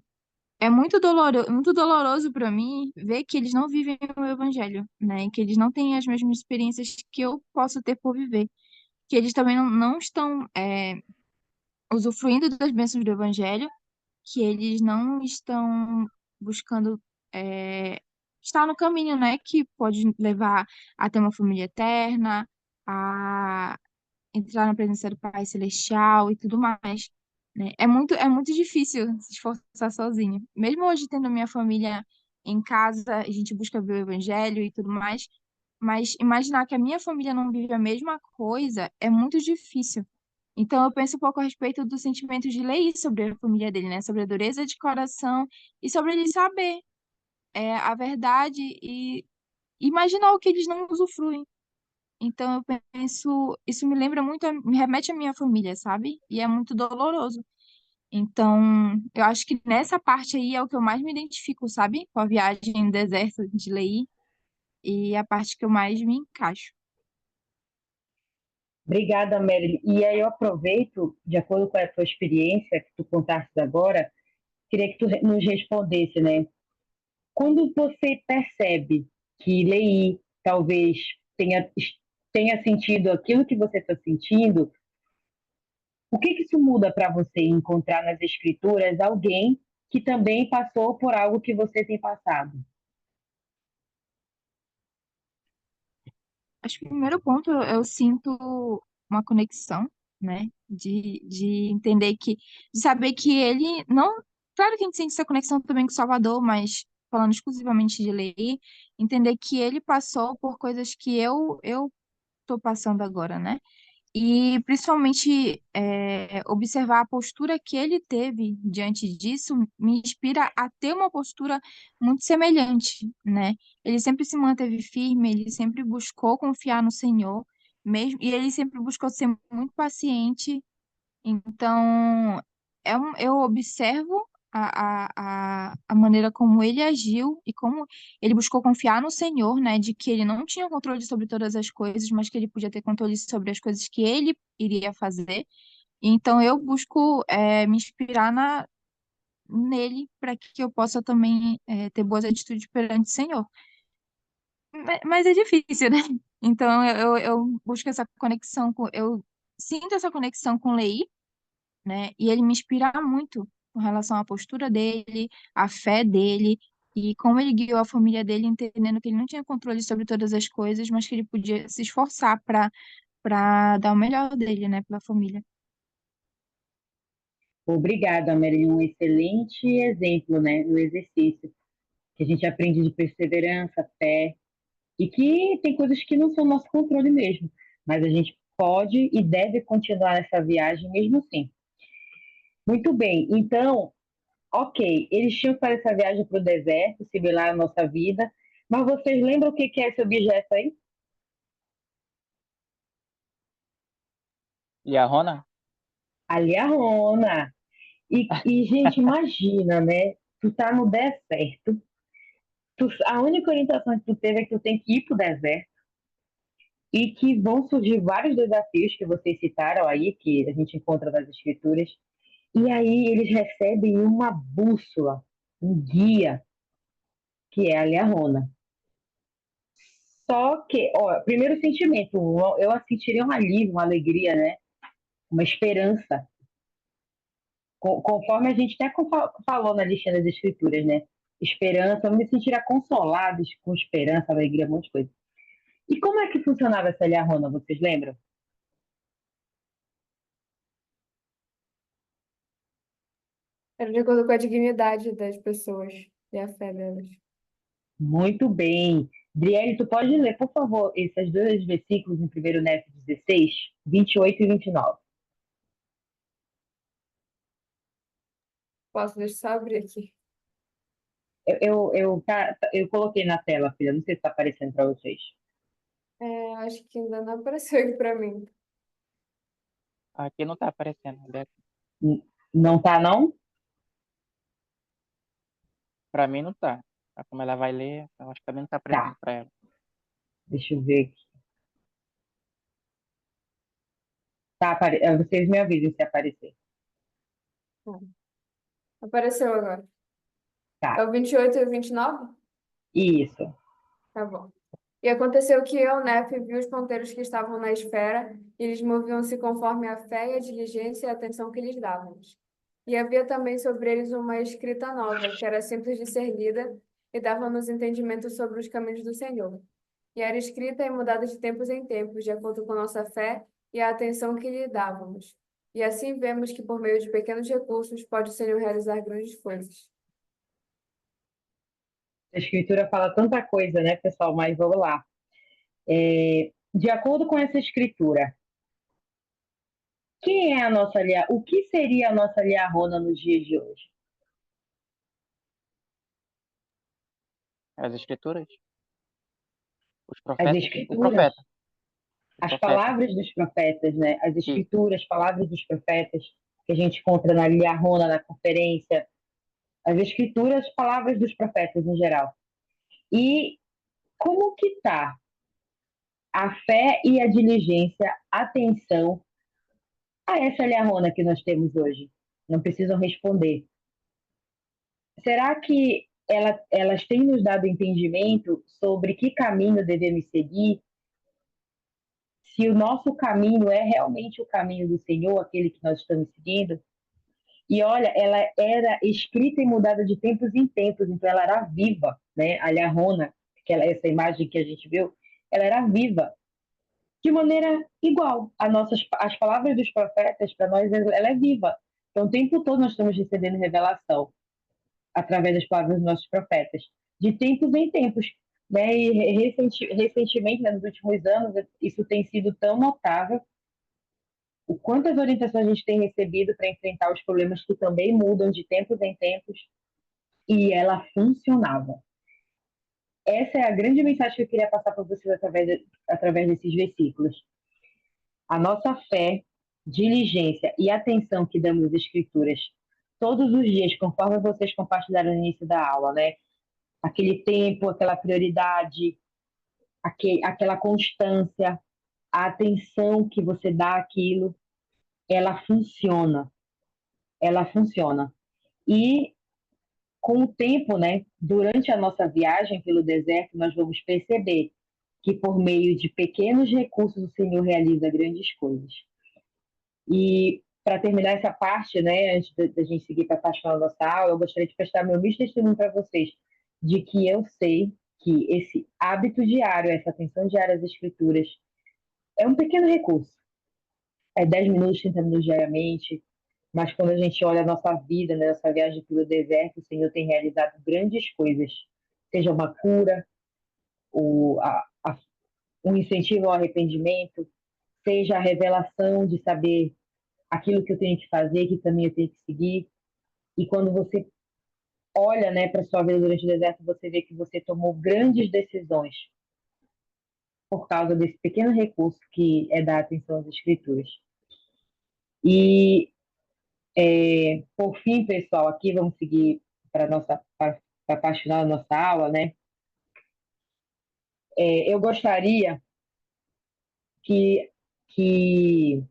é muito doloroso para mim ver que eles não vivem o evangelho, né? E que eles não têm as mesmas experiências que eu posso ter por viver. Que eles também não estão usufruindo das bênçãos do evangelho, que eles não estão buscando estar no caminho, né? Que pode levar a ter uma família eterna, a entrar na presença do Pai Celestial e tudo mais, né? É muito difícil se esforçar sozinho. Mesmo hoje tendo minha família em casa, a gente busca ver o Evangelho e tudo mais, mas imaginar que a minha família não vive a mesma coisa é muito difícil. Então eu penso um pouco a respeito do sentimento de Leí sobre a família dele, né? Sobre a dureza de coração e sobre ele saber a verdade e imaginar o que eles não usufruem. Então eu penso, isso me lembra muito, me remete à minha família, sabe? E é muito doloroso. Então, eu acho que nessa parte aí é o que eu mais me identifico, sabe? Com a viagem no deserto de Leí e a parte que eu mais me encaixo. Obrigada, Mary. E aí eu aproveito, de acordo com a tua experiência que tu contaste agora, queria que tu nos respondesse, né? Quando você percebe que Lei talvez tenha, tenha sentido aquilo que você está sentindo, o que isso muda para você encontrar nas escrituras alguém que também passou por algo que você tem passado? Acho que o primeiro ponto eu sinto uma conexão, né? De entender de saber que ele não. Claro que a gente sente essa conexão também com o Salvador, mas falando exclusivamente de Leí, entender que ele passou por coisas que eu tô passando agora, né? E principalmente observar a postura que ele teve diante disso me inspira a ter uma postura muito semelhante, né? Ele sempre se manteve firme, ele sempre buscou confiar no Senhor, mesmo, e ele sempre buscou ser muito paciente então, eu observo a maneira como ele agiu e como ele buscou confiar no Senhor, né? De que ele não tinha controle sobre todas as coisas, mas que ele podia ter controle sobre as coisas que ele iria fazer. Então, eu busco me inspirar nele para que eu possa também ter boas atitudes perante o Senhor. Mas é difícil, né? Então, eu busco essa conexão eu sinto essa conexão com Lei, né? E ele me inspira muito com relação à postura dele, à fé dele e como ele guiou a família dele, entendendo que ele não tinha controle sobre todas as coisas, mas que ele podia se esforçar para dar o melhor dele, né, pela família. Obrigada, Mary. Um excelente exemplo, né, no exercício, que a gente aprende de perseverança, fé, e que tem coisas que não são nosso controle mesmo, mas a gente pode e deve continuar essa viagem mesmo assim. Muito bem, então, ok, eles tinham que fazer essa viagem para o deserto, similar à nossa vida, mas vocês lembram o que é esse objeto aí? E a Rona? A liarona. Gente, imagina, né? Tu tá no deserto, a única orientação que tu teve é que tu tem que ir pro deserto e que vão surgir vários desafios que vocês citaram aí, que a gente encontra nas escrituras, e aí eles recebem uma bússola, um guia, que é a Liahona. Só que, ó, primeiro sentimento, eu sentiria um alívio, uma alegria, né? Uma esperança. Conforme a gente até falou na listinha das escrituras, né? Esperança, eu me sentiria consolado com esperança, alegria, um monte de coisa. E como é que funcionava essa Liahona, vocês lembram? Era de acordo com a dignidade das pessoas e a fé delas. Muito bem. Driele, tu pode ler, por favor, esses dois versículos em 1 Nef 16, 28 e 29. Posso deixar eu abrir aqui. Eu coloquei na tela, filha, não sei se está aparecendo para vocês. Acho que ainda não apareceu aqui para mim. Aqui não tá aparecendo, Rebeca. Não tá, não? Pra mim não tá. Como ela vai ler, eu acho que também não tá aparecendo Tá, pra ela. deixa eu ver aqui. Tá, vocês me avisem se aparecer. Apareceu agora. É Tá, o 28 e o 29? isso. Tá bom. E aconteceu que eu, Nefe, vi os ponteiros que estavam na esfera, e eles moviam-se conforme a fé e a diligência e a atenção que lhes dávamos. E havia também sobre eles uma escrita nova, que era simples de ser lida e dava-nos entendimento sobre os caminhos do Senhor. E era escrita e mudada de tempos em tempos, de acordo com nossa fé e a atenção que lhe dávamos. E assim vemos que por meio de pequenos recursos pode o Senhor realizar grandes coisas. A escritura fala tanta coisa, né, pessoal? Mas vamos lá. De acordo com essa escritura, o que seria a nossa Liahona nos dias de hoje? As escrituras? Os As profetas? O escrituras, profeta. O as profeta. palavras dos profetas, né? As Isso. escrituras, palavras dos profetas que a gente encontra na Liahona, na conferência, as escrituras, palavras dos profetas em geral. E como que está a fé e a diligência, a atenção a essa Liahona que nós temos hoje? Não precisam responder. Será que elas têm nos dado entendimento sobre que caminho devemos seguir? Se o nosso caminho é realmente o caminho do Senhor, aquele que nós estamos seguindo? E olha, ela era escrita e mudada de tempos em tempos, então ela era viva, né? A Liahona, essa imagem que a gente viu, ela era viva, de maneira igual. As palavras dos profetas, para nós, ela é viva. Então, o tempo todo nós estamos recebendo revelação através das palavras dos nossos profetas, de tempos em tempos. Né? E recentemente, né, nos últimos anos, isso tem sido tão notável, o quantas orientações a gente tem recebido para enfrentar os problemas que também mudam de tempos em tempos, e ela funcionava. Essa é a grande mensagem que eu queria passar para vocês através desses versículos. A nossa fé, diligência e atenção que damos às escrituras todos os dias, conforme vocês compartilharam no início da aula, né? Aquele tempo, aquela prioridade, aquela constância, a atenção que você dá àquilo, ela funciona. Ela funciona. E com o tempo, né, durante a nossa viagem pelo deserto, nós vamos perceber que por meio de pequenos recursos o Senhor realiza grandes coisas. E para terminar essa parte, né, antes da gente seguir para a parte da nossa aula, eu gostaria de prestar meu humilde testemunho para vocês de que eu sei que esse hábito diário, essa atenção diária às escrituras, é um pequeno recurso. É 10 minutos, 30 minutos diariamente, mas quando a gente olha a nossa vida, né, nossa viagem pelo deserto, o Senhor tem realizado grandes coisas, seja uma cura, o, a, um incentivo ao arrependimento, seja a revelação de saber aquilo que eu tenho que fazer, que caminho eu tenho que seguir. E quando você olha, né, para sua vida durante o deserto, você vê que você tomou grandes decisões por causa desse pequeno recurso que é dar atenção às escrituras. E Por fim, pessoal, aqui vamos seguir para nossa para apaixonar a nossa aula, né? Eu gostaria que, que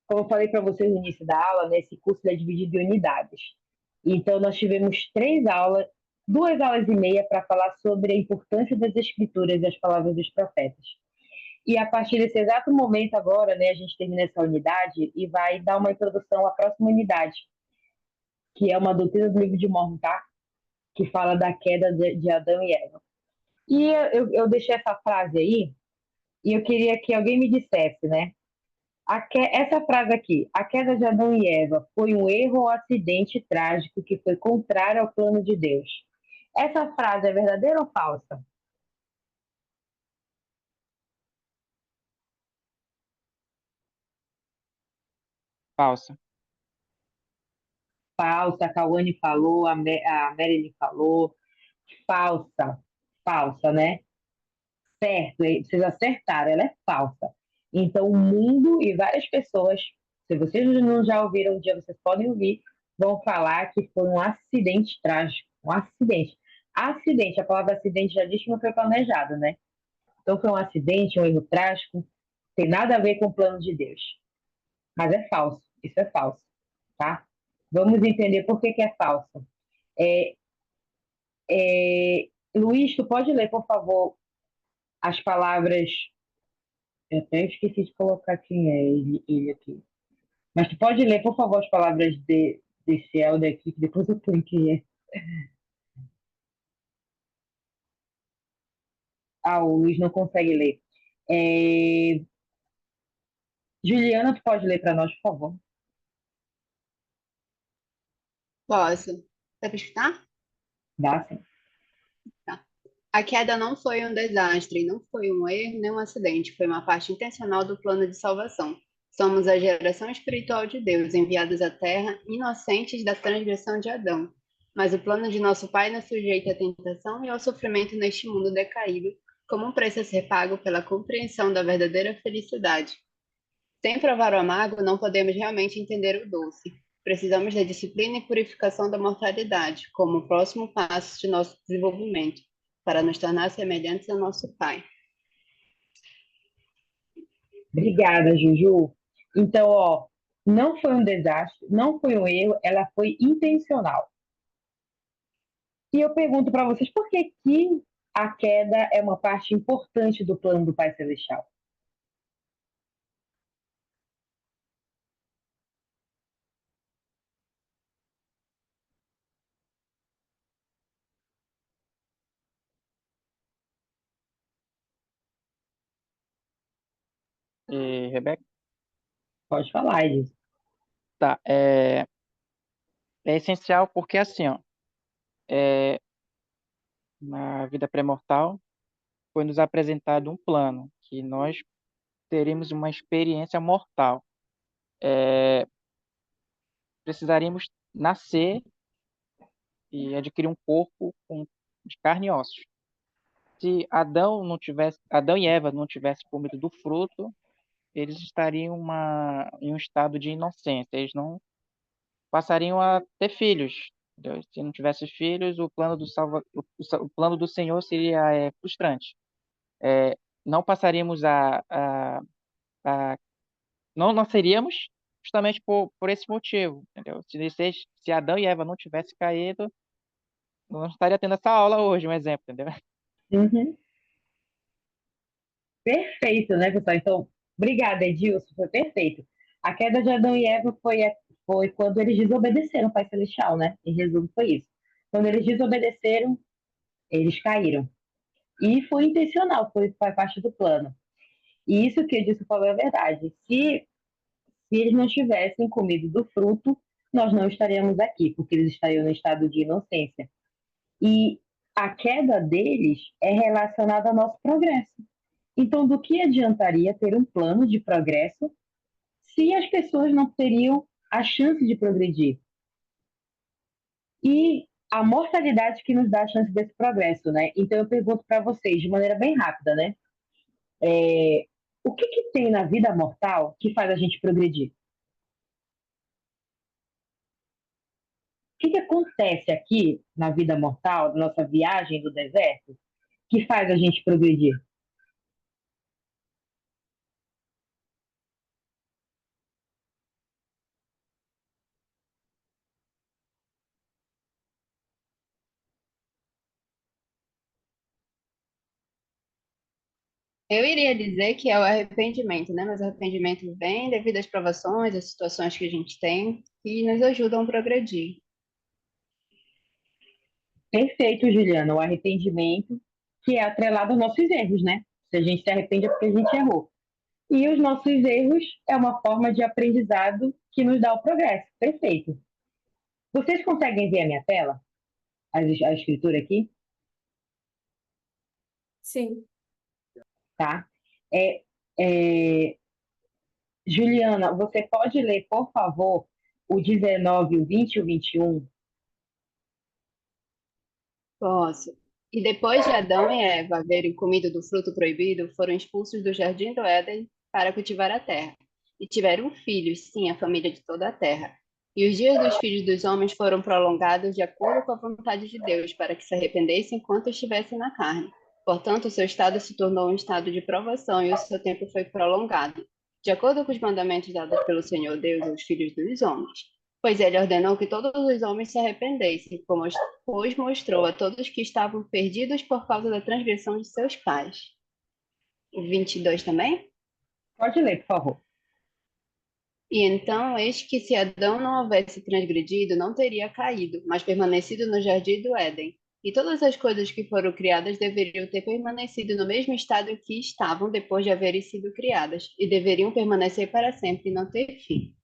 como eu falei para vocês no início da aula, né, esse curso é dividido em unidades. Então, nós tivemos 3 aulas, 2 horas e meia para falar sobre a importância das escrituras e das palavras dos profetas. E a partir desse exato momento agora, né, a gente termina essa unidade e vai dar uma introdução à próxima unidade, que é uma doutrina do livro de Mórmon, tá? Que fala da queda de Adão e Eva. E eu deixei essa frase aí, e eu queria que alguém me dissesse, né? Essa frase aqui, a queda de Adão e Eva foi um erro ou acidente trágico que foi contrário ao plano de Deus. Essa frase é verdadeira ou falsa? Falsa. Falsa, a Cauane falou, a Marilyn falou. Falsa, falsa, né? Certo, vocês acertaram, ela é falsa. Então, o mundo e várias pessoas, se vocês não já ouviram um dia, vocês podem ouvir, vão falar que foi um acidente trágico. Um acidente. Acidente, a palavra acidente já diz que não foi planejado, né? Então, foi um acidente, um erro trágico, tem nada a ver com o plano de Deus. Mas é falso, isso é falso, tá? Vamos entender por que é falso. É, Luiz, tu pode ler, por favor, as palavras. Eu até esqueci de colocar quem é ele aqui. Mas tu pode ler, por favor, as palavras desse Elder aqui, que depois eu ponho quem é. O Luiz não consegue ler. Juliana, tu pode ler para nós, por favor? Posso. Dá para escutar? Dá, sim. Tá. A queda não foi um desastre, não foi um erro nem um acidente, foi uma parte intencional do plano de salvação. Somos a geração espiritual de Deus, enviados à Terra, inocentes da transgressão de Adão. Mas o plano de nosso Pai nos sujeita à tentação e ao sofrimento neste mundo decaído, como um preço a ser pago pela compreensão da verdadeira felicidade. Sem provar o amargo, não podemos realmente entender o doce. Precisamos da disciplina e purificação da mortalidade, como o próximo passo de nosso desenvolvimento, para nos tornar semelhantes ao nosso Pai. Obrigada, Juju. Então, ó, não foi um desastre, não foi um erro, ela foi intencional. E eu pergunto para vocês, por que que a queda é uma parte importante do plano do Pai Celestial? E, Rebeca? Pode falar, Edson. Tá. É essencial porque, assim, ó, na vida pré-mortal, foi nos apresentado um plano que nós teremos uma experiência mortal. Precisaríamos nascer e adquirir um corpo de carne e ossos. Se Adão e Eva não tivessem comido do fruto, eles estariam em um estado de inocência. Eles não passariam a ter filhos. Entendeu? Se não tivesse filhos, o plano do Senhor seria frustrante. Não passaríamos a não nasceríamos justamente por esse motivo, entendeu? Se Adão e Eva não tivessem caído, não estaria tendo essa aula hoje, um exemplo, entendeu? Uhum. Perfeito, né, pessoal? Então, obrigada, Edilson, foi perfeito. A queda de Adão e Eva foi quando eles desobedeceram o Pai Celestial, né? Em resumo, foi isso. Quando eles desobedeceram, eles caíram. E foi intencional, foi parte do plano. E isso que o Edilson falou é verdade. Se eles não tivessem comido do fruto, nós não estaríamos aqui, porque eles estariam no estado de inocência. E a queda deles é relacionada ao nosso progresso. Então, do que adiantaria ter um plano de progresso se as pessoas não teriam a chance de progredir? E a mortalidade que nos dá a chance desse progresso, né? Então, eu pergunto para vocês, de maneira bem rápida, né? O que tem na vida mortal que faz a gente progredir? que acontece aqui na vida mortal, na nossa viagem do deserto, que faz a gente progredir? Eu iria dizer que é o arrependimento, né? Mas o arrependimento vem devido às provações, às situações que a gente tem, que nos ajudam a progredir. Perfeito, Juliana, o arrependimento, que é atrelado aos nossos erros, né? Se a gente se arrepende é porque a gente errou. E os nossos erros é uma forma de aprendizado que nos dá o progresso. Perfeito. Vocês conseguem ver a minha tela? A escritura aqui? Sim. Tá? É, é, Juliana, você pode ler, por favor, o 19, o 20 e o 21? Posso. E depois de Adão e Eva haverem comido do fruto proibido, foram expulsos do jardim do Éden para cultivar a terra. E tiveram filhos, sim, a família de toda a terra. E os dias dos filhos dos homens foram prolongados de acordo com a vontade de Deus, para que se arrependessem enquanto estivessem na carne. Portanto, o seu estado se tornou um estado de provação e o seu tempo foi prolongado, de acordo com os mandamentos dados pelo Senhor Deus aos filhos dos homens. Pois ele ordenou que todos os homens se arrependessem, pois mostrou a todos que estavam perdidos por causa da transgressão de seus pais. O 22 também? Pode ler, por favor. E então, eis que se Adão não houvesse transgredido, não teria caído, mas permanecido no jardim do Éden. E todas as coisas que foram criadas deveriam ter permanecido no mesmo estado em que estavam depois de haverem sido criadas, e deveriam permanecer para sempre e não ter fim.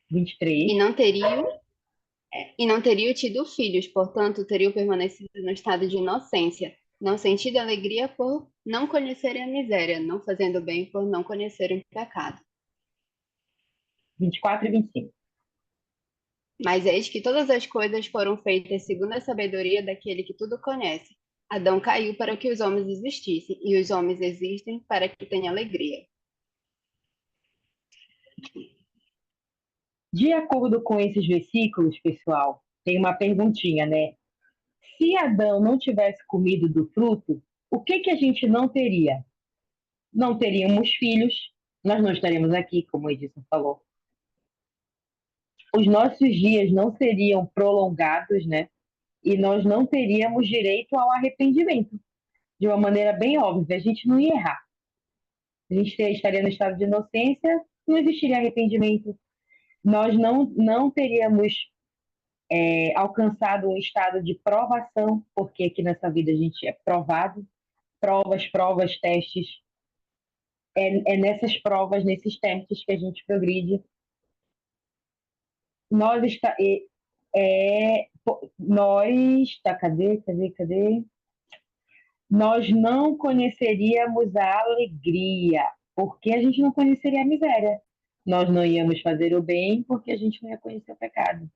23. E não teriam tido filhos, portanto, teriam permanecido no estado de inocência, não sentindo alegria por não conhecerem a miséria, não fazendo bem por não conhecerem o pecado. 24 e 25. Mas eis que todas as coisas foram feitas segundo a sabedoria daquele que tudo conhece. Adão caiu para que os homens existissem, e os homens existem para que tenham alegria. De acordo com esses versículos, pessoal, tem uma perguntinha, né? Se Adão não tivesse comido do fruto, o que a gente não teria? Não teríamos filhos, nós não estaríamos aqui, como o Edson falou. Os nossos dias não seriam prolongados, né? E nós não teríamos direito ao arrependimento. De uma maneira bem óbvia, a gente não ia errar. A gente estaria no estado de inocência, não existiria arrependimento. Nós não teríamos alcançado um estado de provação, porque aqui nessa vida a gente é provado, provas, testes. É nessas provas, nesses testes que a gente progride. Nós está, nós, tá, cadê? Nós não conheceríamos a alegria, porque a gente não conheceria a miséria. Nós não íamos fazer o bem, porque a gente não ia conhecer o pecado.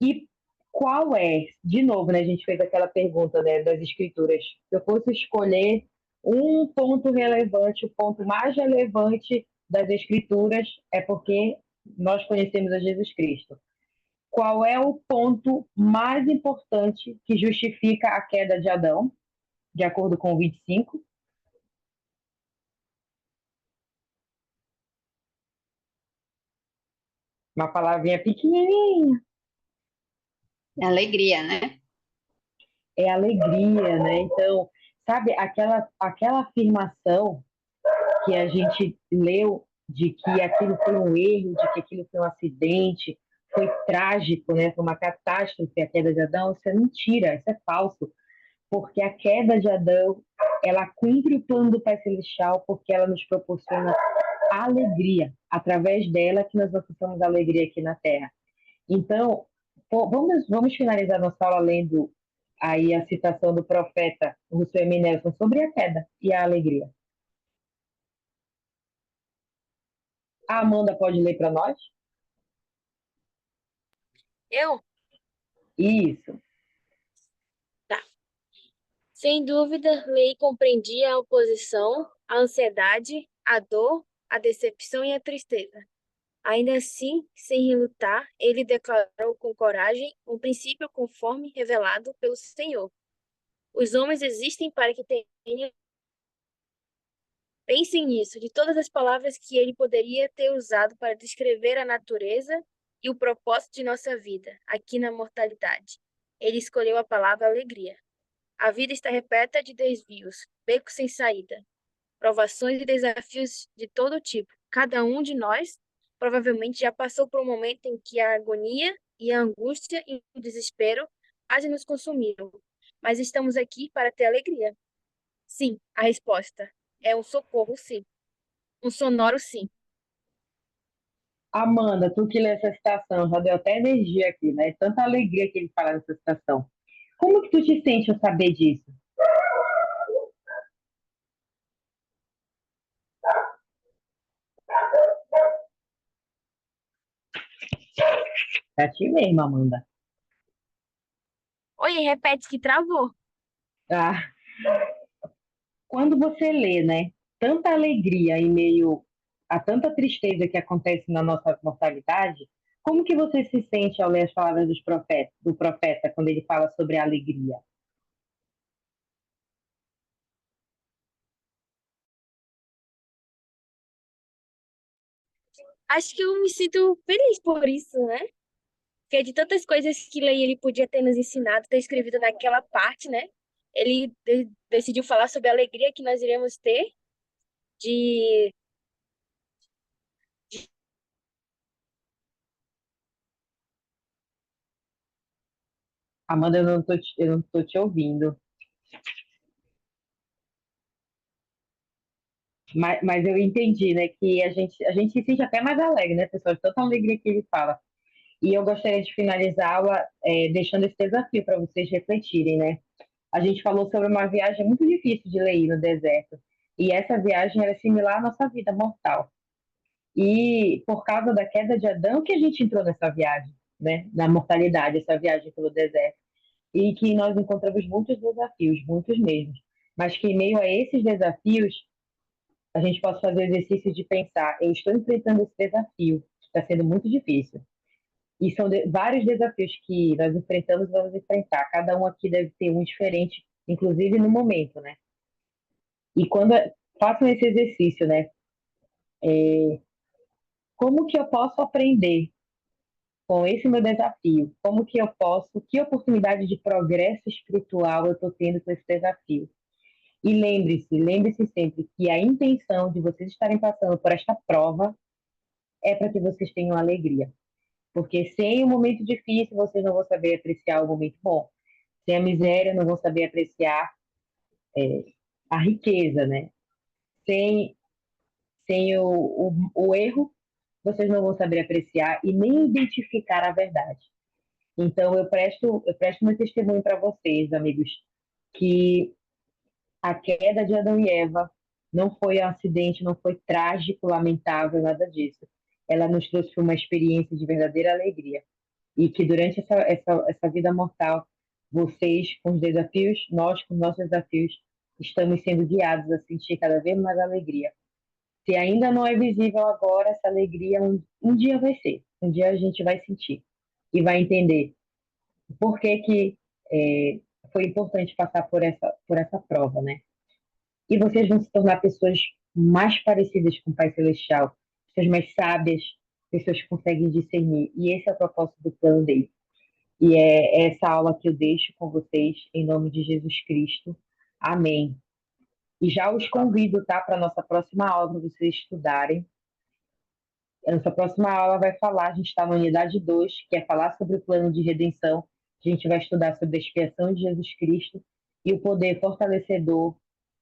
E qual é, de novo, né, a gente fez aquela pergunta, né, das escrituras, se eu fosse escolher um ponto relevante, o ponto mais relevante das escrituras é porque nós conhecemos a Jesus Cristo. Qual é o ponto mais importante que justifica a queda de Adão, de acordo com o 25? Uma palavrinha pequenininha. Alegria, né? É alegria, né? Então, sabe, aquela afirmação que a gente leu de que aquilo foi um erro, de que aquilo foi um acidente, foi trágico, né? Foi uma catástrofe a queda de Adão, isso é mentira, isso é falso, porque a queda de Adão, ela cumpre o plano do Pai Celestial, porque ela nos proporciona alegria, através dela que nós alcançamos alegria aqui na Terra. Então, vamos finalizar nossa aula lendo aí a citação do profeta Rousseau M. Nelson sobre a queda e a alegria. A Amanda pode ler para nós? Eu? Isso. Tá. Sem dúvida, Lei compreendia a oposição, a ansiedade, a dor, a decepção e a tristeza. Ainda assim, sem relutar, ele declarou com coragem um princípio conforme revelado pelo Senhor. Os homens existem para que tenham. Pensem nisso, de todas as palavras que ele poderia ter usado para descrever a natureza e o propósito de nossa vida, aqui na mortalidade. Ele escolheu a palavra alegria. A vida está repleta de desvios, becos sem saída, provações e desafios de todo tipo. Cada um de nós provavelmente já passou por um momento em que a agonia e a angústia e o desespero quase nos consumiram. Mas estamos aqui para ter alegria. Sim, a resposta é um socorro, sim. Um sonoro, sim. Amanda, tu que lê essa citação, já deu até energia aqui, né? Tanta alegria que ele fala nessa citação. Como que tu te sente ao saber disso? Pra ti mesmo, Amanda. Oi, repete que travou. Ah, quando você lê, né, tanta alegria em meio a tanta tristeza que acontece na nossa mortalidade, como que você se sente ao ler as palavras do profeta quando ele fala sobre a alegria? Acho que eu me sinto feliz por isso, né? Porque de tantas coisas que Lei ele podia ter nos ensinado, ter escrevido naquela parte, né? Ele decidiu falar sobre a alegria que nós iremos ter de. Amanda, eu não tô te ouvindo, mas eu entendi, né, que a gente se sente até mais alegre, né, pessoal, de tanta alegria que ele fala. E eu gostaria de finalizá-la deixando esse desafio para vocês refletirem, né? A gente falou sobre uma viagem muito difícil de ler no deserto. E essa viagem era similar à nossa vida mortal. E por causa da queda de Adão que a gente entrou nessa viagem, né? Na mortalidade, essa viagem pelo deserto. E que nós encontramos muitos desafios, muitos mesmo. Mas que em meio a esses desafios, a gente pode fazer o exercício de pensar: eu estou enfrentando esse desafio, que está sendo muito difícil. E são vários desafios que nós enfrentamos e vamos enfrentar. Cada um aqui deve ter um diferente, inclusive no momento, né? E quando façam esse exercício, né? Como que eu posso aprender com esse meu desafio? Como que eu posso, que oportunidade de progresso espiritual eu estou tendo com esse desafio? E lembre-se sempre que a intenção de vocês estarem passando por esta prova é para que vocês tenham alegria. Porque sem o momento difícil, vocês não vão saber apreciar o momento bom. Sem a miséria, não vão saber apreciar a riqueza, né? Sem, sem o erro, vocês não vão saber apreciar e nem identificar a verdade. Então, eu presto meu testemunho para vocês, amigos, que a queda de Adão e Eva não foi um acidente, não foi trágico, lamentável, nada disso. Ela nos trouxe uma experiência de verdadeira alegria. E que durante essa vida mortal, vocês com os desafios, nós com os nossos desafios, estamos sendo guiados a sentir cada vez mais alegria. Se ainda não é visível agora, essa alegria um dia vai ser, um dia a gente vai sentir e vai entender por que que é, foi importante passar por essa prova, né? E vocês vão se tornar pessoas mais parecidas com o Pai Celestial, pessoas mais sábias, pessoas que conseguem discernir. E esse é o propósito do plano dele. E é essa aula que eu deixo com vocês, em nome de Jesus Cristo. Amém. E já os convido, tá, para a nossa próxima aula, para vocês estudarem. A nossa próxima aula vai falar, a gente está na unidade 2, que é falar sobre o plano de redenção. A gente vai estudar sobre a expiação de Jesus Cristo e o poder fortalecedor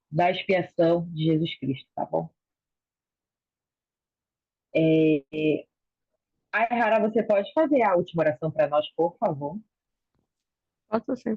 da expiação de Jesus Cristo, tá bom? Ayhara, você pode fazer a última oração para nós, por favor? Posso sim.